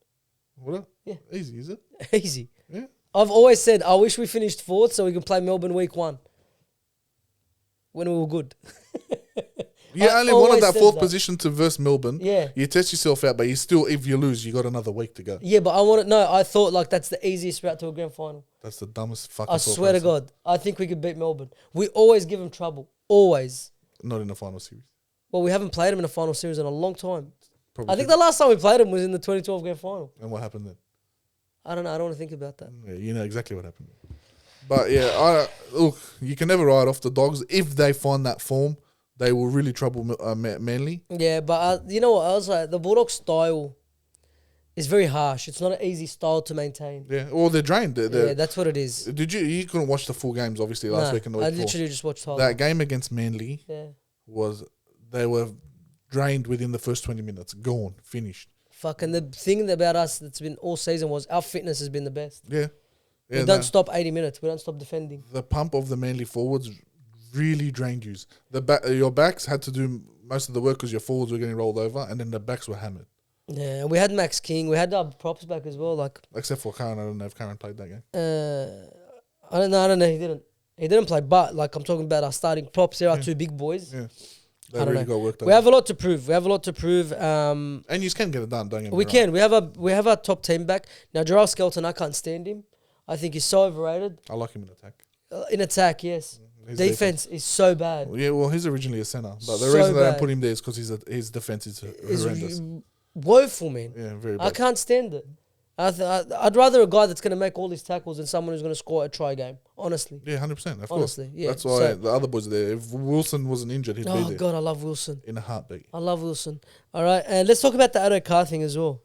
What? Yeah. Easy, is it? Easy. Yeah. I've always said, I wish we finished 4th so we can play Melbourne week 1. When we were good. You I only wanted always that said 4th that. position to verse Melbourne. Yeah. You test yourself out, but you still, if you lose, you got another week to go. Yeah, but I thought like that's the easiest route to a grand final. That's the dumbest fucking I thought swear to process. God. I think we could beat Melbourne. We always give them trouble. Always. Not in the final series. Well, we haven't played them in a final series in a long time. Probably I think the last time we played them was in the 2012 grand final. And what happened then? I don't know. I don't want to think about that. Yeah, you know exactly what happened. But yeah, look, you can never write off the Dogs. If they find that form, they will really trouble Manly. Yeah, but you know what else? The Bulldog style is very harsh. It's not an easy style to maintain. Yeah, or they're drained. Yeah, that's what it is. Did you? You couldn't watch the full games, obviously, last Nah, week and the I week before. literally just watched highlights. That game against Manly Yeah. they were drained within the first 20 minutes. Gone, finished. Fucking the thing about us that's been all season was our fitness has been the best. Yeah. We don't stop 80 minutes. We don't stop defending. The pump of the Manly forwards really drained you. Your backs had to do most of the work because your forwards were getting rolled over, and then the backs were hammered. Yeah, and we had Max King. We had our props back as well. Like, Except for Karen. I don't know if Karen played that game. I don't know. He didn't play. But like, I'm talking about our starting props. There are 2 big boys. Yeah. They I don't really know. got worked We have a lot to prove. and you can get it done, don't get me We wrong. can. We have our top team back now. Gerald Skelton, I can't stand him. I think he's so overrated. I like him in attack. In attack, yes. His Defense is so bad. Yeah, well, he's originally a centre, but the So reason they don't bad. put him there is because his defense is It's horrendous. woeful, man. Yeah, very I bad. can't stand it. I'd rather a guy that's going to make all these tackles than someone who's going to score a try game. Honestly. Yeah, 100%. Of Honestly, course. yeah. That's why So- the other boys are there. If Wilson wasn't injured, he'd be Oh there God, I love Wilson. in a heartbeat. I love Wilson. All right, and let's talk about the Addo Carr thing as well.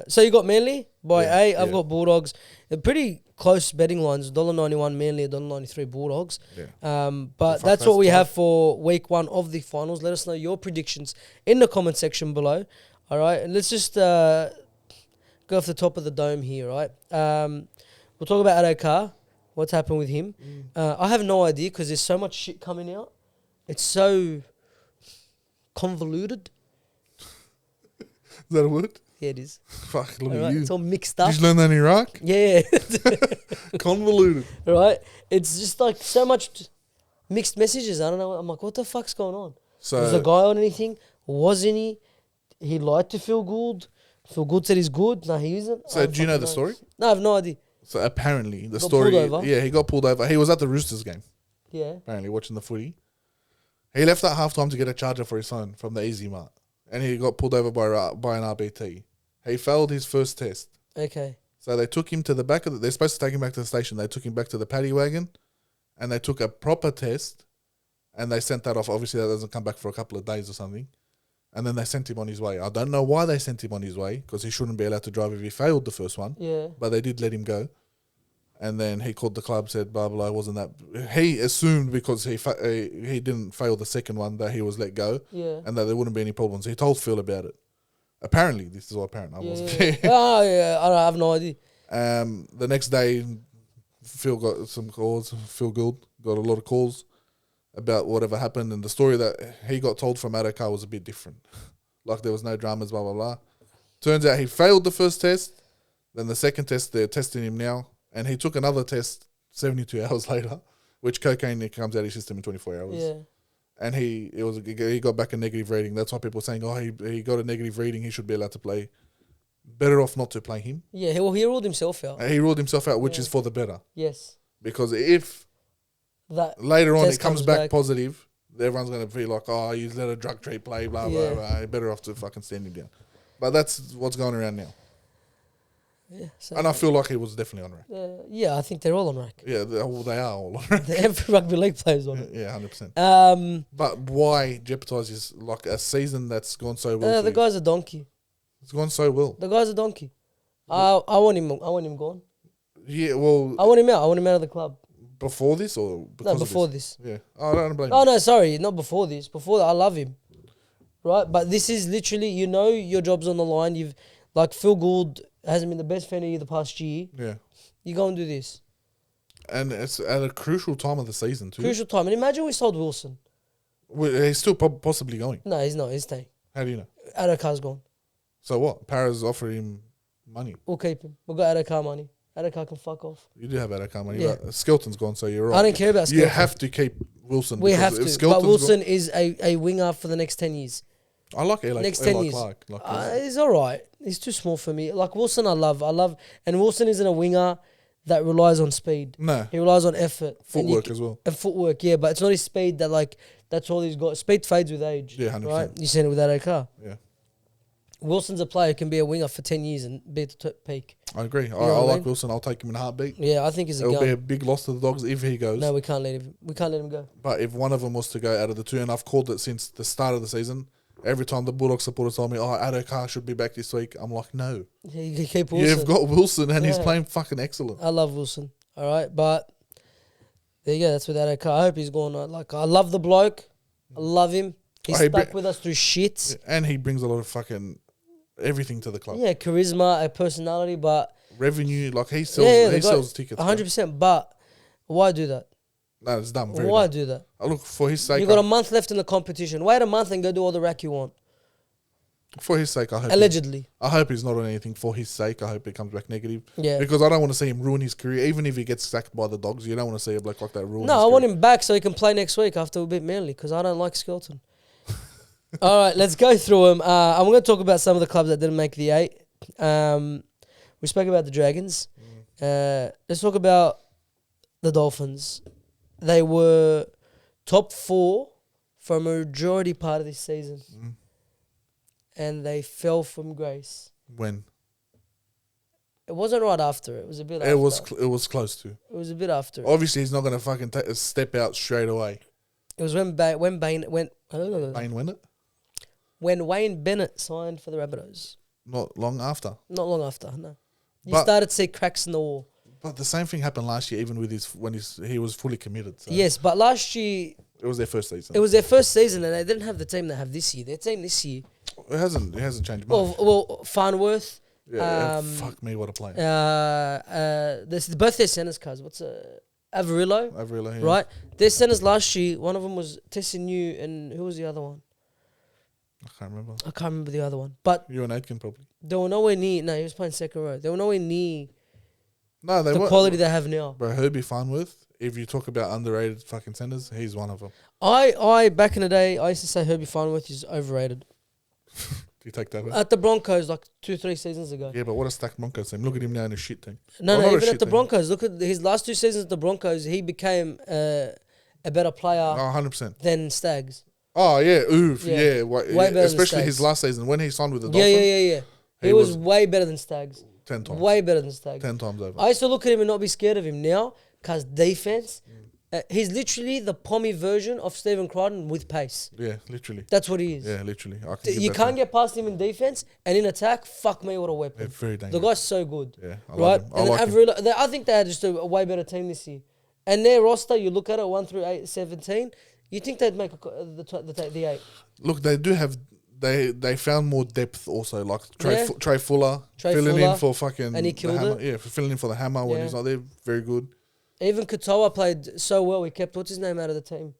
So you got Manly by Yeah, 8. I've yeah. got Bulldogs. They're pretty close betting lines. $1.91 Manly, $1.93 Bulldogs. Yeah. But Fuck, that's that's what we tough. have for week 1 of the finals. Let us know your predictions in the comment section below. All right, and let's just go off the top of the dome here. Right, we'll talk about Addo Carr. What's happened with him? I have no idea because there's so much shit coming out. It's so convoluted. Is that a word? Yeah, it is. Fuck, look All at right, you. it's all mixed Did up. you learn that in Iraq? Yeah, Convoluted. right. It's just like so much mixed messages. I don't know. I'm like, what the fuck's going on? Was the So, guy on anything? Wasn't he? He lied to Phil Gould. Phil Gould said he's good. No, he isn't. I so don't do you know fucking the story? No, I have no idea. So apparently the Got story, pulled over? yeah, he got pulled over. He was at the Roosters game, Yeah. apparently watching the footy. He left at halftime to get a charger for his phone from the Easy Mart, and he got pulled over by an RBT. He failed his first test, Okay. so they took him to the back of they're supposed to take him back to the station. They took him back to the paddy wagon, and they took a proper test, and they sent that off. Obviously, that doesn't come back for a couple of days or something. And then they sent him on his way. I don't know why they sent him on his way, because he shouldn't be allowed to drive if he failed the first one. Yeah. But they did let him go. And then he called the club, said blah blah. Wasn't that he assumed because he didn't fail the second one that he was let go, Yeah. and that there wouldn't be any problems. He told Phil about it. Apparently, this is all apparent. I wasn't there. Oh yeah. I have no idea. The next day, Phil got some calls. Phil Gould got a lot of calls about whatever happened, and the story that he got told from Addo Carr was a bit different. Like there was no dramas, blah blah blah. Turns out he failed the first test. Then the second test, they're testing him now. And he took another test 72 hours later, which cocaine comes out of his system in 24 hours. Yeah. And he got back a negative rating. That's why people are saying, oh, he got a negative rating. He should be allowed to play. Better off not to play him. Yeah. Well, he ruled himself out. He ruled himself out, which Yeah. is for the better. Yes. Because if that Later on, Test it comes comes back back. positive. Everyone's going to be like, oh, you let a drug trade play, blah, blah, Yeah. blah. You're better off to fucking stand him down. But that's what's going around now. Yeah, so And I feel like he was definitely on rack. yeah, I think they're all on rack. Yeah, they are all on rack. Every rugby league player's on it. Yeah, 100%. Um, But why jeopardize his, like, a season that's gone so well? for the you? guy's a donkey. It's gone so well. The guy's a donkey. I want him. I want him gone. Yeah, well, I want him out. I want him out of the club. before this or because No, before of this. Yeah. Oh, I don't blame Oh you. no, sorry, not before this. Before that, I love him, right? But this is literally, your job's on the line. You've like Phil Gould hasn't been the best fan of you the past year. Yeah. You go and do this And it's at a crucial time of the season, too. crucial time. And imagine we sold Wilson. Well, he's still possibly going. No, he's not. He's staying. How do you know? Adokar's gone. So what? Para's offering him money. We'll keep him. We'll got Adokar money. Adokar can fuck off. You do have Adokar money, Yeah. but Skelton's gone, so you're right. I don't care about You Skelton. have to keep Wilson. We because have if to. But Skelton's Wilson is a winger for the next 10 years. I like Eli, Next Eli 10 years. Clark. Like, He's all right. He's too small for me. Like Wilson, I love. And Wilson isn't a winger that relies on speed. no, He relies on effort. footwork as well. And footwork, yeah, but it's not his speed that's all he's got. Speed fades with age. Yeah, 100%. Right? You seen it with Adokar. Yeah, Wilson's a player who can be a winger for 10 years and be at the peak. I agree. I know what I like mean? Wilson. I'll take him in a heartbeat. Yeah, I think he's a It'll be a gun. big loss to the Dogs if he goes. No, we can't let him go. But if one of them was to go out of the two, and I've called it since the start of the season, every time the Bulldogs supporters told me, oh, Adokar should be back this week, I'm like, no. You keep Wilson. You've got Wilson, and he's Yeah. playing fucking excellent. I love Wilson. All right, but there you go. That's with Adokar. I hope he's going on. Like, I love the bloke. I love him. He's He stuck bri- with us through shit. And he brings a lot of fucking everything to the club. Yeah, charisma, a personality, but Revenue, like he sells, the he guy- sells tickets. 100%. But why do that? No, it's dumb. Very Why dumb. do that? I look for his sake. You got a month left in the competition. Wait a month and go do all the rack you want. For his sake, I hope. Allegedly. I hope he's not on anything. For his sake, I hope it comes back negative. Yeah. Because I don't want to see him ruin his career. Even if he gets sacked by the Dogs, you don't want to see a bloke like that ruin. No, I want him back so he can play next week after we beat Manly because I don't like Skelton. All right, let's go through them. I'm going to talk about some of the clubs that didn't make the 8. We spoke about the Dragons. Let's talk about the Dolphins. They were top 4 for a majority part of this season. And they fell from grace. When It wasn't right after. It was a bit after. it was close to. It was a bit after. Obviously, he's not going to fucking step out straight away. It was when Bain went... Bain win it. When Wayne Bennett signed for the Rabbitohs. Not long after. Not long after, no. You But- started to see cracks in the wall. But the same thing happened last year, even with he was fully committed. So Yes, but last year, it was their first season. it was their first season and they didn't have the team they have this year. Their team this year, It hasn't changed much. well Farnworth, Yeah, fuck me, what a player. both their centers, cuz. Averillo, Averillo, yeah. right? Their centers last year, one of them was Tessinu and who was the other one? I can't remember. I can't remember the other one. But You and Aitken probably. they were nowhere near, no, he was playing second row. They were nowhere near No, they the weren't. quality they have now. Bro, Herbie Farnworth, if you talk about underrated fucking centers, he's one of them. I back in the day, I used to say Herbie Farnworth is overrated. Do you take that back? At the Broncos, like 2-3 seasons ago. Yeah, but what a stacked Broncos team. Look at him now in a shit team. No, Well, not a even shit at the team. Broncos. Look at his last 2 seasons at the Broncos. He became a better player Oh, 100%. than Stags. Oh, yeah, oof, Yeah. yeah. Way better than Especially his Stags. last season when he signed with the Yeah, Dolphins. yeah. He He was was- way better than Stags. 10 times. Way better than Stags. 10 times over. I used to look at him and not be scared of him now because defense. He's literally the Pommy version of Stephen Crichton with pace. Yeah, literally. That's what he is. Yeah, literally. I can give You that can't to get past him in defense and in attack. Fuck me, what a him. weapon. Yeah, very The dangerous. guy's so good. Yeah, I Right? like him. I And like him. Averillo, I think they had just a way better team this year. And their roster, you look at it, 1 through 8, 17, you think they'd make the 8. Look, they do have... They found more depth also, like Yeah. Trey Fuller Trey filling Fuller, in for fucking and he the killed hammer. it. Yeah, for filling in for the hammer when Yeah. he's not there. Very good. Even Katoa played so well, he kept, what's his name out of the team?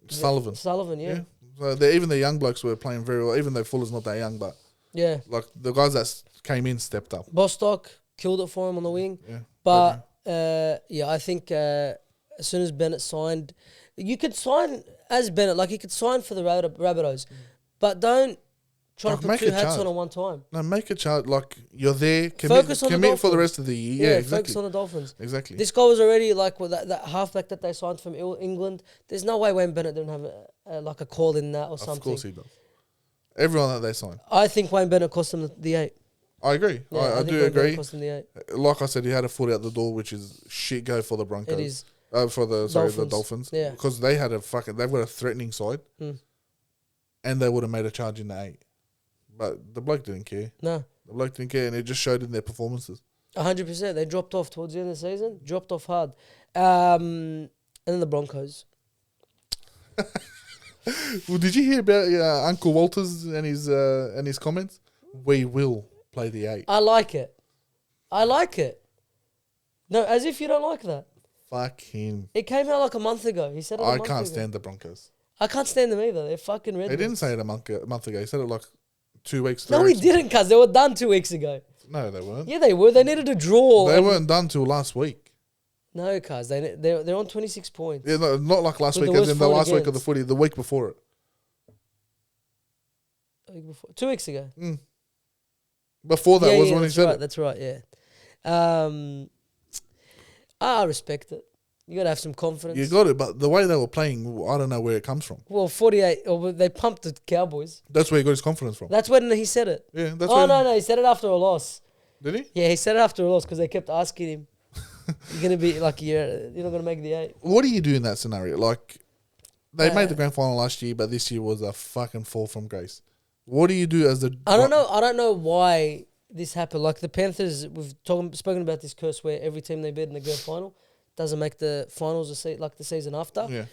Sullivan. Sullivan, Yeah. yeah. So even the young blokes were playing very well, even though Fuller's not that young, but Yeah. like the guys that came in stepped up. Bostock killed it for him on the wing. Yeah. But, I think as soon as Bennett signed, you could sign as Bennett, like you could sign for the Rabbitohs, but don't Trying Like, to make put two a hats charge. on at one time. No, make a charge. Like, you're there. Focus on the commit for the Dolphins. rest of the year. Yeah, exactly. Focus on the Dolphins. Exactly. This guy was already like with that halfback that they signed from England. There's no way Wayne Bennett didn't have like a call in that or something. Of course he does. Everyone that they sign. I think Wayne Bennett cost them the 8. I agree. Yeah, I think do Wayne Bennett agree. cost them the 8. Like I said, he had a foot out the door, which is shit go for the Broncos. It is. For the Dolphins. Yeah. Because they've got a threatening side. Mm. And they would have made a charge in the 8. But the bloke didn't care. No. The bloke didn't care, and it just showed in their performances. 100%. They dropped off towards the end of the season. Dropped off hard. And then the Broncos. Well, did you hear about Uncle Walters and his comments? We will play the 8. I like it. No, as if you don't like that. Fuck him. It came out like a month ago. He said it I can't stand the Broncos. I can't stand them either. They're fucking red. He didn't say it a month ago. He said it like 2 weeks. No, he didn't, cuz they were done 2 weeks ago. No, they weren't. Yeah, they were. They needed a draw. They weren't done till last week. No, cuz they're on 26 points. Yeah, no, not like last With week, the as in worst the forward last week of the against. footy, the week before it. 2 weeks ago. Before that was when he that's said right, it. That's right, yeah. I respect it. You got to have some confidence. You got it, but the way they were playing, I don't know where it comes from. Well, 48, they pumped the Cowboys. That's where he got his confidence from. That's when he said it. Yeah, that's No, he said it after a loss. Did he? Yeah, he said it after a loss because they kept asking him, you're going to be like, you're not going to make the 8. What do you do in that scenario? Like, they made the grand final last year, but this year was a fucking fall from grace. What do you do as the... I don't know why this happened. Like the Panthers, we've spoken about this curse where every team they beat in the grand final doesn't make the finals like the season after. Yeah.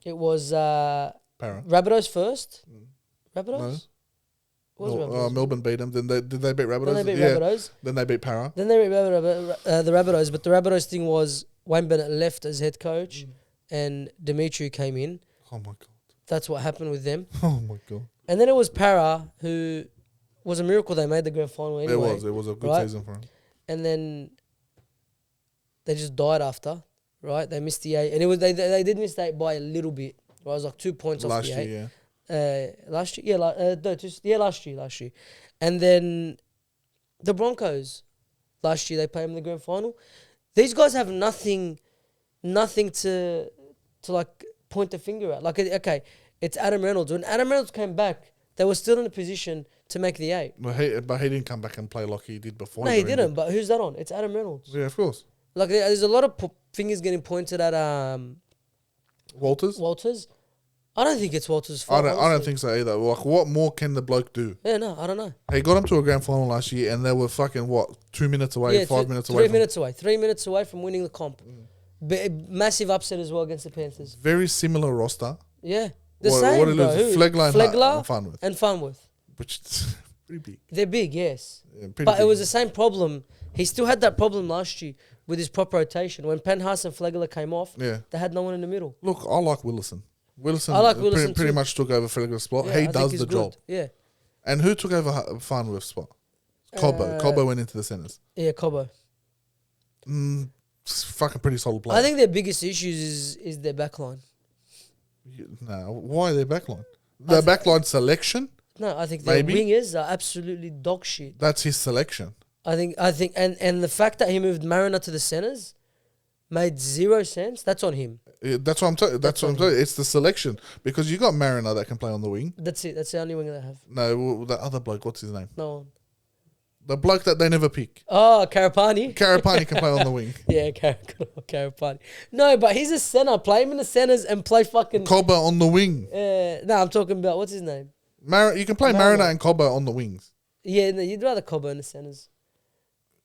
It was Para. Rabbitohs first. Rabbitohs? No. What was Rabbitohs? Melbourne beat them. Did they beat Rabbitohs? Then they beat Rabbitohs. Then they beat Para. Then they beat the Rabbitohs. But the Rabbitohs thing was Wayne Bennett left as head coach and Dimitri came in. Oh, my God. That's what happened with them. Oh, my God. And then it was Para, who was a miracle they made the grand final anyway. It was a good season for him. And then they just died after, right? They missed the 8. And it was they did miss the 8 by a little bit. Right? It was like 2 points off the 8. Last year, yeah. Last year? Yeah, last year. And then the Broncos, last year they played in the grand final. These guys have nothing to like point the finger at. Like, okay, it's Adam Reynolds. When Adam Reynolds came back, they were still in a position to make the 8. But he didn't come back and play like he did before. No, he didn't. But who's that on? It's Adam Reynolds. Yeah, of course. Like, there's a lot of fingers getting pointed at Walters? I don't think it's Walters' fault. I don't think so either. Like, what more can the bloke do? Yeah, no, I don't know. He got him to a grand final last year, and they were fucking, 2 minutes away, 5 minutes away? 3 minutes away. 3 minutes away from winning the comp. Massive upset as well against the Panthers. Very similar roster. Yeah. What it is, Flegler and Farnworth. Which is pretty big. They're big, yes. Yeah, But it was the same problem. He still had that problem last year with his prop rotation. When Penhas and Flegler came off, they had no one in the middle. Look, I like Willison. I like Willison pretty too. much took over Flegler's spot. Yeah, He I does think the he's job. good. Yeah. And who took over Farnworth's spot? Cobbo. Cobbo went into the centres. Yeah, Cobbo. Fucking pretty solid player. I think their biggest issues is their backline. No, why their backline? The backline selection? No, I think their Maybe. wingers are absolutely dog shit. That's his selection. I think, and the fact that he moved Mariner to the centres made 0 sense. That's on him. Yeah, that's what I'm telling. That's what I'm telling you. It's the selection because you got Mariner that can play on the wing. That's it. That's the only wing they have. No, the other bloke. What's his name? No one. The bloke that they never pick. Oh, Karapani. Karapani can play on the wing. Yeah, Karapani. No, but he's a centre. Play him in the centres and play fucking. Cobbo on the wing. No, I'm talking about what's his name. You can play Mariner and Cobbo on the wings. Yeah, no, you'd rather Cobbo in the centres.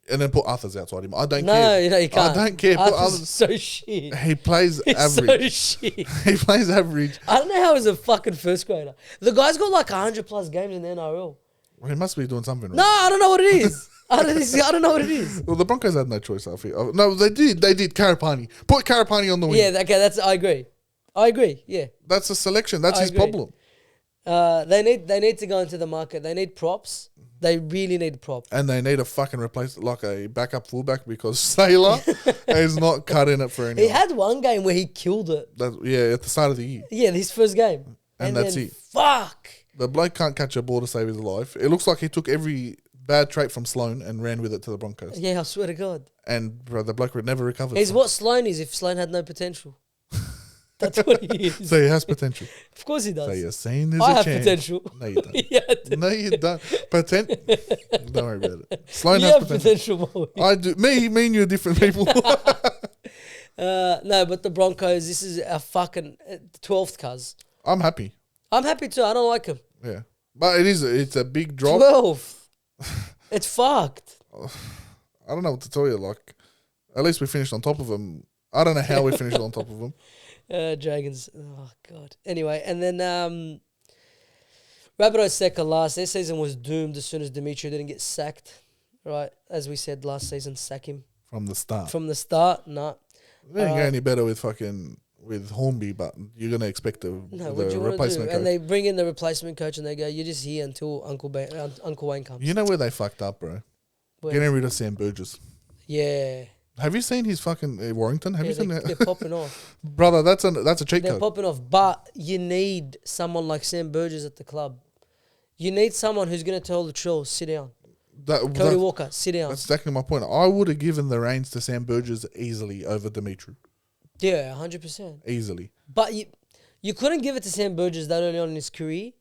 And then put Arthurs outside him. I don't No, care. you can't. I don't care. Put Arthur's so shit. He plays He's average. so shit. He plays average. I don't know how he's a fucking first grader. The guy's got like 100 plus games in the NRL. Well, he must be doing something right. No, I don't know what it is. I don't know what it is. Well, the Broncos had no choice, I feel. No, they did. They did Karapani. Put Karapani on the wing. Yeah, okay, I agree. Yeah. That's a selection. That's I his agree. problem. They need to go into the market. They need props. They really need props. And they need a fucking replace like a backup fullback because Sailor is not cutting it for anyone. He had one game where he killed it. Yeah, at the start of the year. Yeah, his first game. And that's then, it. Fuck. The bloke can't catch a ball to save his life. It looks like he took every bad trait from Sloan and ran with it to the Broncos. Yeah, I swear to God. And bro, the bloke never recovered. He's what Sloan is if Sloan had no potential. That's what he is. So he has potential. Of course he does. So you're saying there's I a have chance. potential. No, you don't. Yeah, No, you don't. Don't worry about it. Sloan you has have potential. potential. I do. Me and you are different people. No, but the Broncos, this is a fucking 12th cuz. I'm happy. I'm happy too. I don't like him. Yeah. But it's a big drop. 12th. It's fucked. I don't know what to tell you. Like, at least we finished on top of them. I don't know how we finished on top of them. Dragons. Oh, God. Anyway, and then Rabbitohs second last. Their season was doomed as soon as Dimitri didn't get sacked. Right? As we said last season, sack him. From the start. From the start, nah. It didn't go any better with Hornby, but you're going to expect the replacement coach. And they bring in the replacement coach and they go, you're just here until Uncle Wayne comes. You know where they fucked up, bro? Where? Getting rid of Sam Burgess. Yeah. Have you seen his fucking Warrington? Have you seen that? They're popping off. Brother, that's a cheat They're code. popping off. But you need someone like Sam Burgess at the club. You need someone who's going to tell the truth. Sit down. Cody Walker, sit down. That's exactly my point. I would have given the reins to Sam Burgess easily over Dimitri. Yeah, 100%. Easily. But you couldn't give it to Sam Burgess that early on in his career,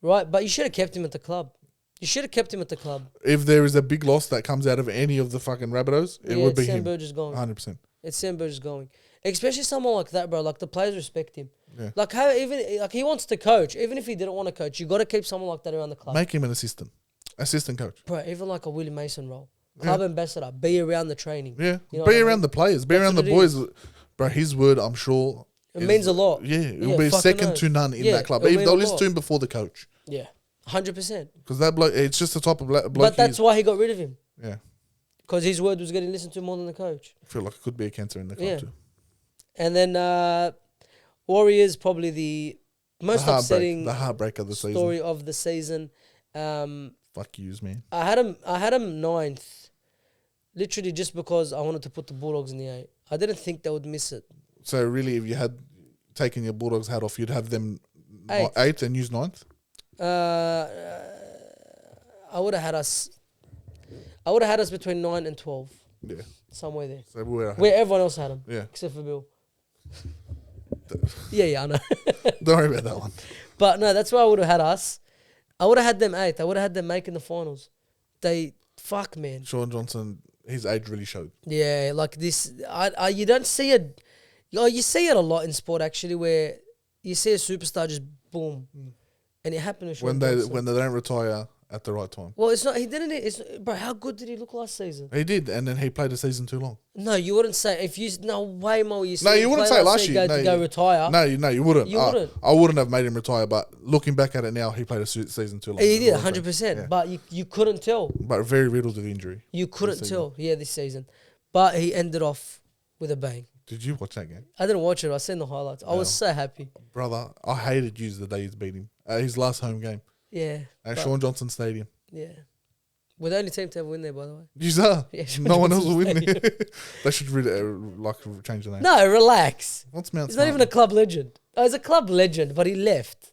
right? But you should have kept him at the club. You should have kept him at the club. If there is a big loss that comes out of any of the fucking Rabbitohs, it would be Sam him. Burgess going. 100%. It's Sam Burgess going. Especially someone like that, bro. Like, the players respect him. Yeah. Like, he wants to coach. Even if he didn't want to coach, you got to keep someone like that around the club. Make him an assistant coach. Bro, even like a Willie Mason role. Club ambassador. Be around the training. Yeah. You know be around the players. Be That's around the what it boys. Bro, his word, I'm sure. It means a lot. Yeah. It will Yeah, be fucking second oath. to none in Yeah, that club. it'll Even mean they'll a listen lot. to him before the coach. Yeah. 100%. Because that bloke, it's just the type of bloke But he that's is. why he got rid of him. Yeah. Because his word was getting listened to more than the coach. I feel like it could be a cancer in the club Yeah. too. And then Warriors, probably the most upsetting The heartbreak of the story season. of the season. Fuck yous, man. I had him ninth, literally just because I wanted to put the Bulldogs in the 8. I didn't think they would miss it. So really, if you had taken your Bulldogs hat off, you'd have them Eighth. 8th and use 9th? I would have had us between 9 and 12, Yeah. somewhere there, So where everyone else had them, Yeah. except for Bill. Yeah, I know. Don't worry about that one. But no, that's why I would have had us. I would have had them 8th. I would have had them making the finals. Fuck, man. Sean Johnson, his age really showed. Yeah, like this. You don't see it. You see it a lot in sport, actually, where you see a superstar just boom. And it happened with Sean Johnson. When they don't retire at the right time. Well, it's not. He didn't. Bro, how good did he look last season? He did, and then he played a season too long. No, you wouldn't say if you. No way more. You wouldn't say last year. Go retire. No, you wouldn't. You wouldn't. I wouldn't have made him retire, but looking back at it now, he played a season too long. He did 100%. But you couldn't tell. But very riddled with injury. You couldn't tell. Yeah, this season, but he ended off with a bang. Did you watch that game? I didn't watch it. I seen the highlights. I was so happy. Brother, I hated you the day he's beat him. His last home game. Yeah. At Sean Johnson Stadium. Yeah. We're the only team to ever win there, by the way. You are? Yeah, no one else will win there. They should really change the name. No, relax. What's Mount He's Smart? not even a club legend. Oh, he's a club legend, but he left.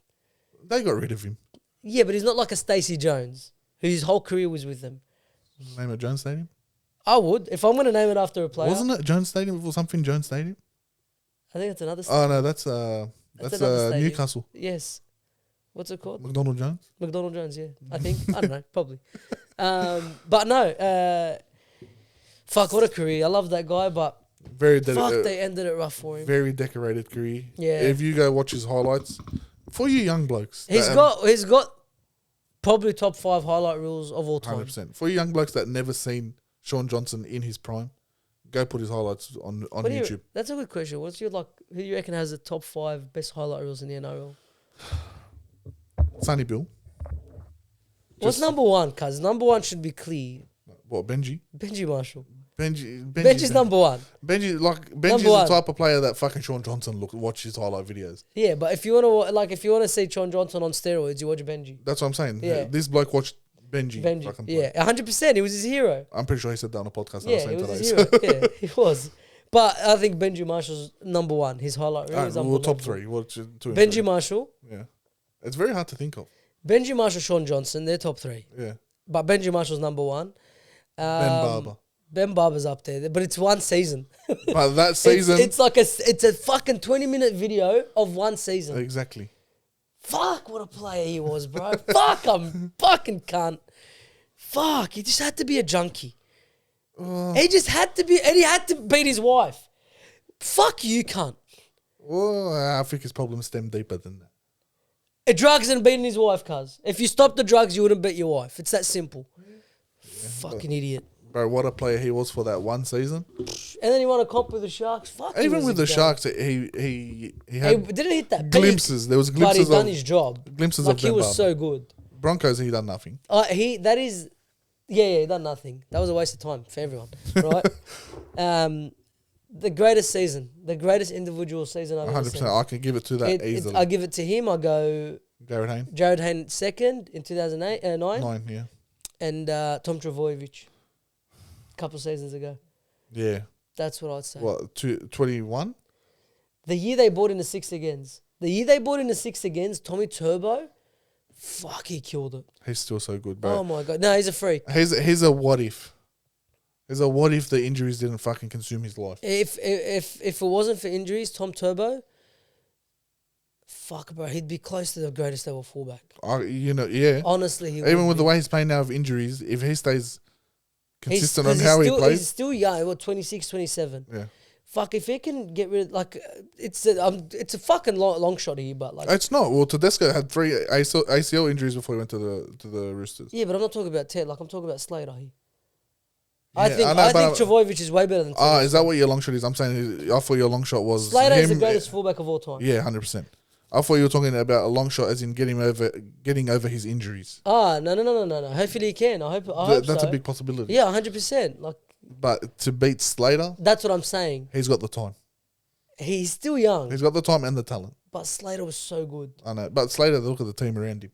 They got rid of him. Yeah, but he's not like a Stacey Jones, whose whole career was with them. Name it Jones Stadium? I would. If I'm going to name it after a player. Wasn't it Jones Stadium or something Jones Stadium? I think it's another stadium. Oh, no, that's another stadium. Newcastle. Yes. What's it called? McDonald Jones? McDonald Jones, yeah. I think. I don't know. Probably. But no. Fuck, what a career. I love that guy, but they ended it rough for him. Very decorated career. Yeah. If you go watch his highlights, for you young blokes. He's got probably top 5 highlight reels of all time. 100%. For you young blokes that never seen Sean Johnson in his prime, go put his highlights on YouTube. That's a good question. What's your who do you reckon has the top 5 best highlight reels in the NRL? Sonny Bill. What's number 1? Cuz number 1 should be clear. What, Benji? Benji Marshall. Benji's number 1. Benji's Number the one. type of player that fucking Sean Johnson watch his highlight videos. Yeah, but if you want to see Sean Johnson on steroids, you watch Benji. That's what I'm saying. Yeah. This bloke watched Benji. fucking play. Yeah, 100%. He was his hero. I'm pretty sure he said that on a podcast. Yeah, he was his hero. Yeah, he was. But I think Benji Marshall's number 1. His highlight reel is well, unbelievable. top 3. What's 2 and Benji 3? Marshall. Yeah. It's very hard to think of. Benji Marshall, Sean Johnson, they're top 3. Yeah. But Benji Marshall's number 1. Ben Barber. Ben Barber's up there, but it's one season. But that season... It's a fucking 20-minute video of one season. Exactly. Fuck, what a player he was, bro. Fuck, I'm fucking cunt. Fuck, he just had to be a junkie. He just had to be, and he had to beat his wife. Fuck you, cunt. Well, I think his problems stem deeper than that. Drugs and beating his wife, cuz. If you stopped the drugs, you wouldn't beat your wife. It's that simple. Fucking idiot. Bro, what a player he was for that one season. And then he won a comp with the Sharks. Fuck. Even with the Sharks, he had He didn't hit that glimpses. There was but glimpses he done of his job. glimpses Like of he Ben was Barber. so good. Broncos, he done nothing. He done nothing. That was a waste of time for everyone, right? The greatest season, the greatest individual season I've ever seen. 100%. I can give it to that easily. I give it to him. I go Jared Hayne, second in 2009. 9, yeah. And Tom Trbojevic, a couple of seasons ago. Yeah. That's what I'd say. What, 21? The year they bought in the six agains. Tommy Turbo, fuck, he killed it. He's still so good, bro. Oh my God. No, he's a freak. He's a what if. He's a what if the injuries didn't fucking consume his life. If it wasn't for injuries, Tom Turbo, fuck, bro, he'd be close to the greatest ever fullback. Yeah. Honestly, he Even would with be. the way he's playing now with injuries, if he stays consistent on He's how he still, plays. He's still young, 26, 27. Yeah. Fuck, if he can get rid of, it's a fucking long shot here, but It's not. Well, Tedesco had 3 ACL injuries before he went to the Roosters. Yeah, but I'm not talking about Ted. I'm talking about Slater here. Yeah, I think Trbojevic is way better than Ted. Is that what your long shot is? I'm saying I thought your long shot was Slater is the him. greatest fullback of all time. Yeah, 100%. I thought you were talking about a long shot as in getting over his injuries. No. Hopefully he can. I hope That's so. a big possibility. Yeah, 100%. But to beat Slater, That's what I'm saying. he's got the time. He's still young, He's got the time and the talent. but Slater was so good. I know. But Slater, look at the team around him.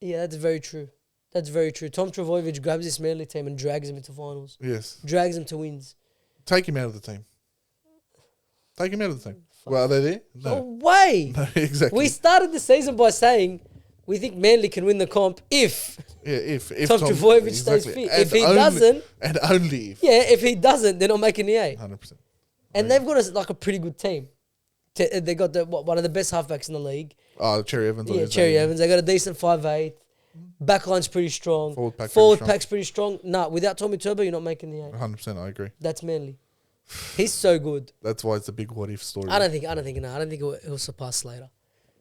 Yeah, that's very true. Tom Trbojevic grabs this Manly team and drags them into finals. Yes. Drags them to wins. Take him out of the team. Well, are they there? No No. way. No, exactly. We started the season by saying we think Manly can win the comp if if Tom Trbojevic stays fit. If he doesn't, and only if. yeah, if he doesn't, they're not making the 8. 100%. And they've got a pretty good team. They got one of the best halfbacks in the league. Oh, Cherry Evans. Yeah, Cherry Evans. They got a decent 5'8". Backline's pretty strong. Forward pack's pretty strong. Nah, without Tommy Turbo, you're not making the 8. 100%, I agree. That's Manly. He's so good. That's why it's a big what if story. I don't think he'll surpass Slater.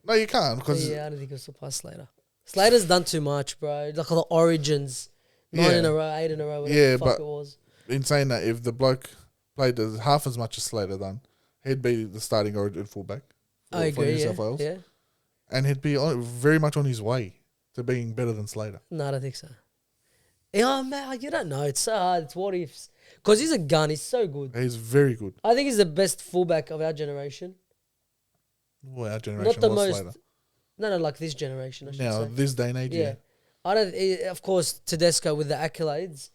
No, you can't because Yeah, I don't think he'll surpass Slater. Slater's done too much, bro. Like all the origins, 9 in a row, 8 in a row, whatever the fuck it was. in saying that, if the bloke played half as much as Slater done, he'd be the starting origin fullback. I agree. New South Wales. Yeah. And he'd be very much on his way to being better than Slater. No, I don't think so. Yeah, man, you don't know. It's so hard. It's what ifs. Because he's a gun. He's so good. He's very good. I think he's the best fullback of our generation. Well, our generation Not the was most. Slater. No, like this generation, I should Now, say. this day and age, Yeah. I don't. Of course, Tedesco with the accolades.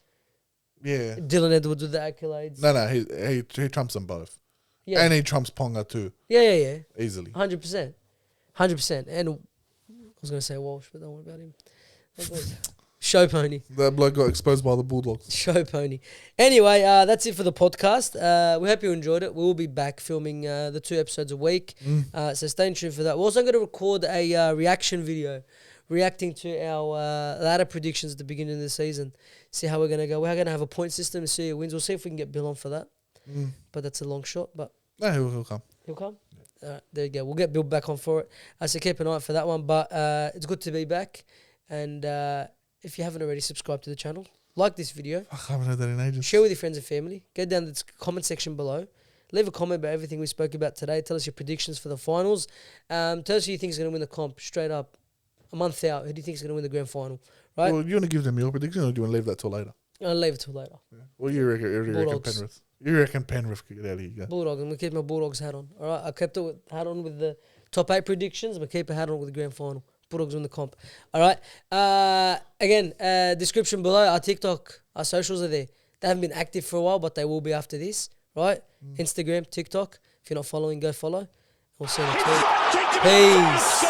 yeah. Dylan Edwards with the accolades. No, he trumps them both. Yeah. And he trumps Ponga too, Yeah. easily. 100%. 100%. And I was going to say Walsh, but don't worry about him. Show pony. That bloke got exposed by the Bulldogs. Show pony. Anyway, that's it for the podcast. We hope you enjoyed it. We will be back filming the 2 episodes a week. So stay tuned for that. We're also going to record a reaction video reacting to our ladder predictions at the beginning of the season. See how we're going to go. We're going to have a point system and see who wins. We'll see if we can get Bill on for that. But that's a long shot. But No, he'll come. he'll come? All right, there you go. We'll get Bill back on for it. So keep an eye out for that one. But it's good to be back. And if you haven't already, subscribe to the channel. Like this video. I haven't heard that in ages. Share with your friends and family. Go down to the comment section below. Leave a comment about everything we spoke about today. Tell us your predictions for the finals. Tell us who you think is going to win the comp straight up. A month out, who do you think is going to win the grand final? Right? Well, you want to give them your prediction or do you want to leave that till later? I'll leave it till later. Yeah. Well, you reckon Bulldogs. Penrith. You reckon Penrith could get out of here. Bulldog. I'm going to keep my Bulldogs hat on. All right? I kept it hat on with the top 8 predictions. I'm going to keep a hat on with the grand final. Bulldogs win the comp. All right? Again, description below. Our TikTok, our socials are there. They haven't been active for a while, but they will be after this. Right? Instagram, TikTok. If you're not following, go follow. We'll see you next week. Peace.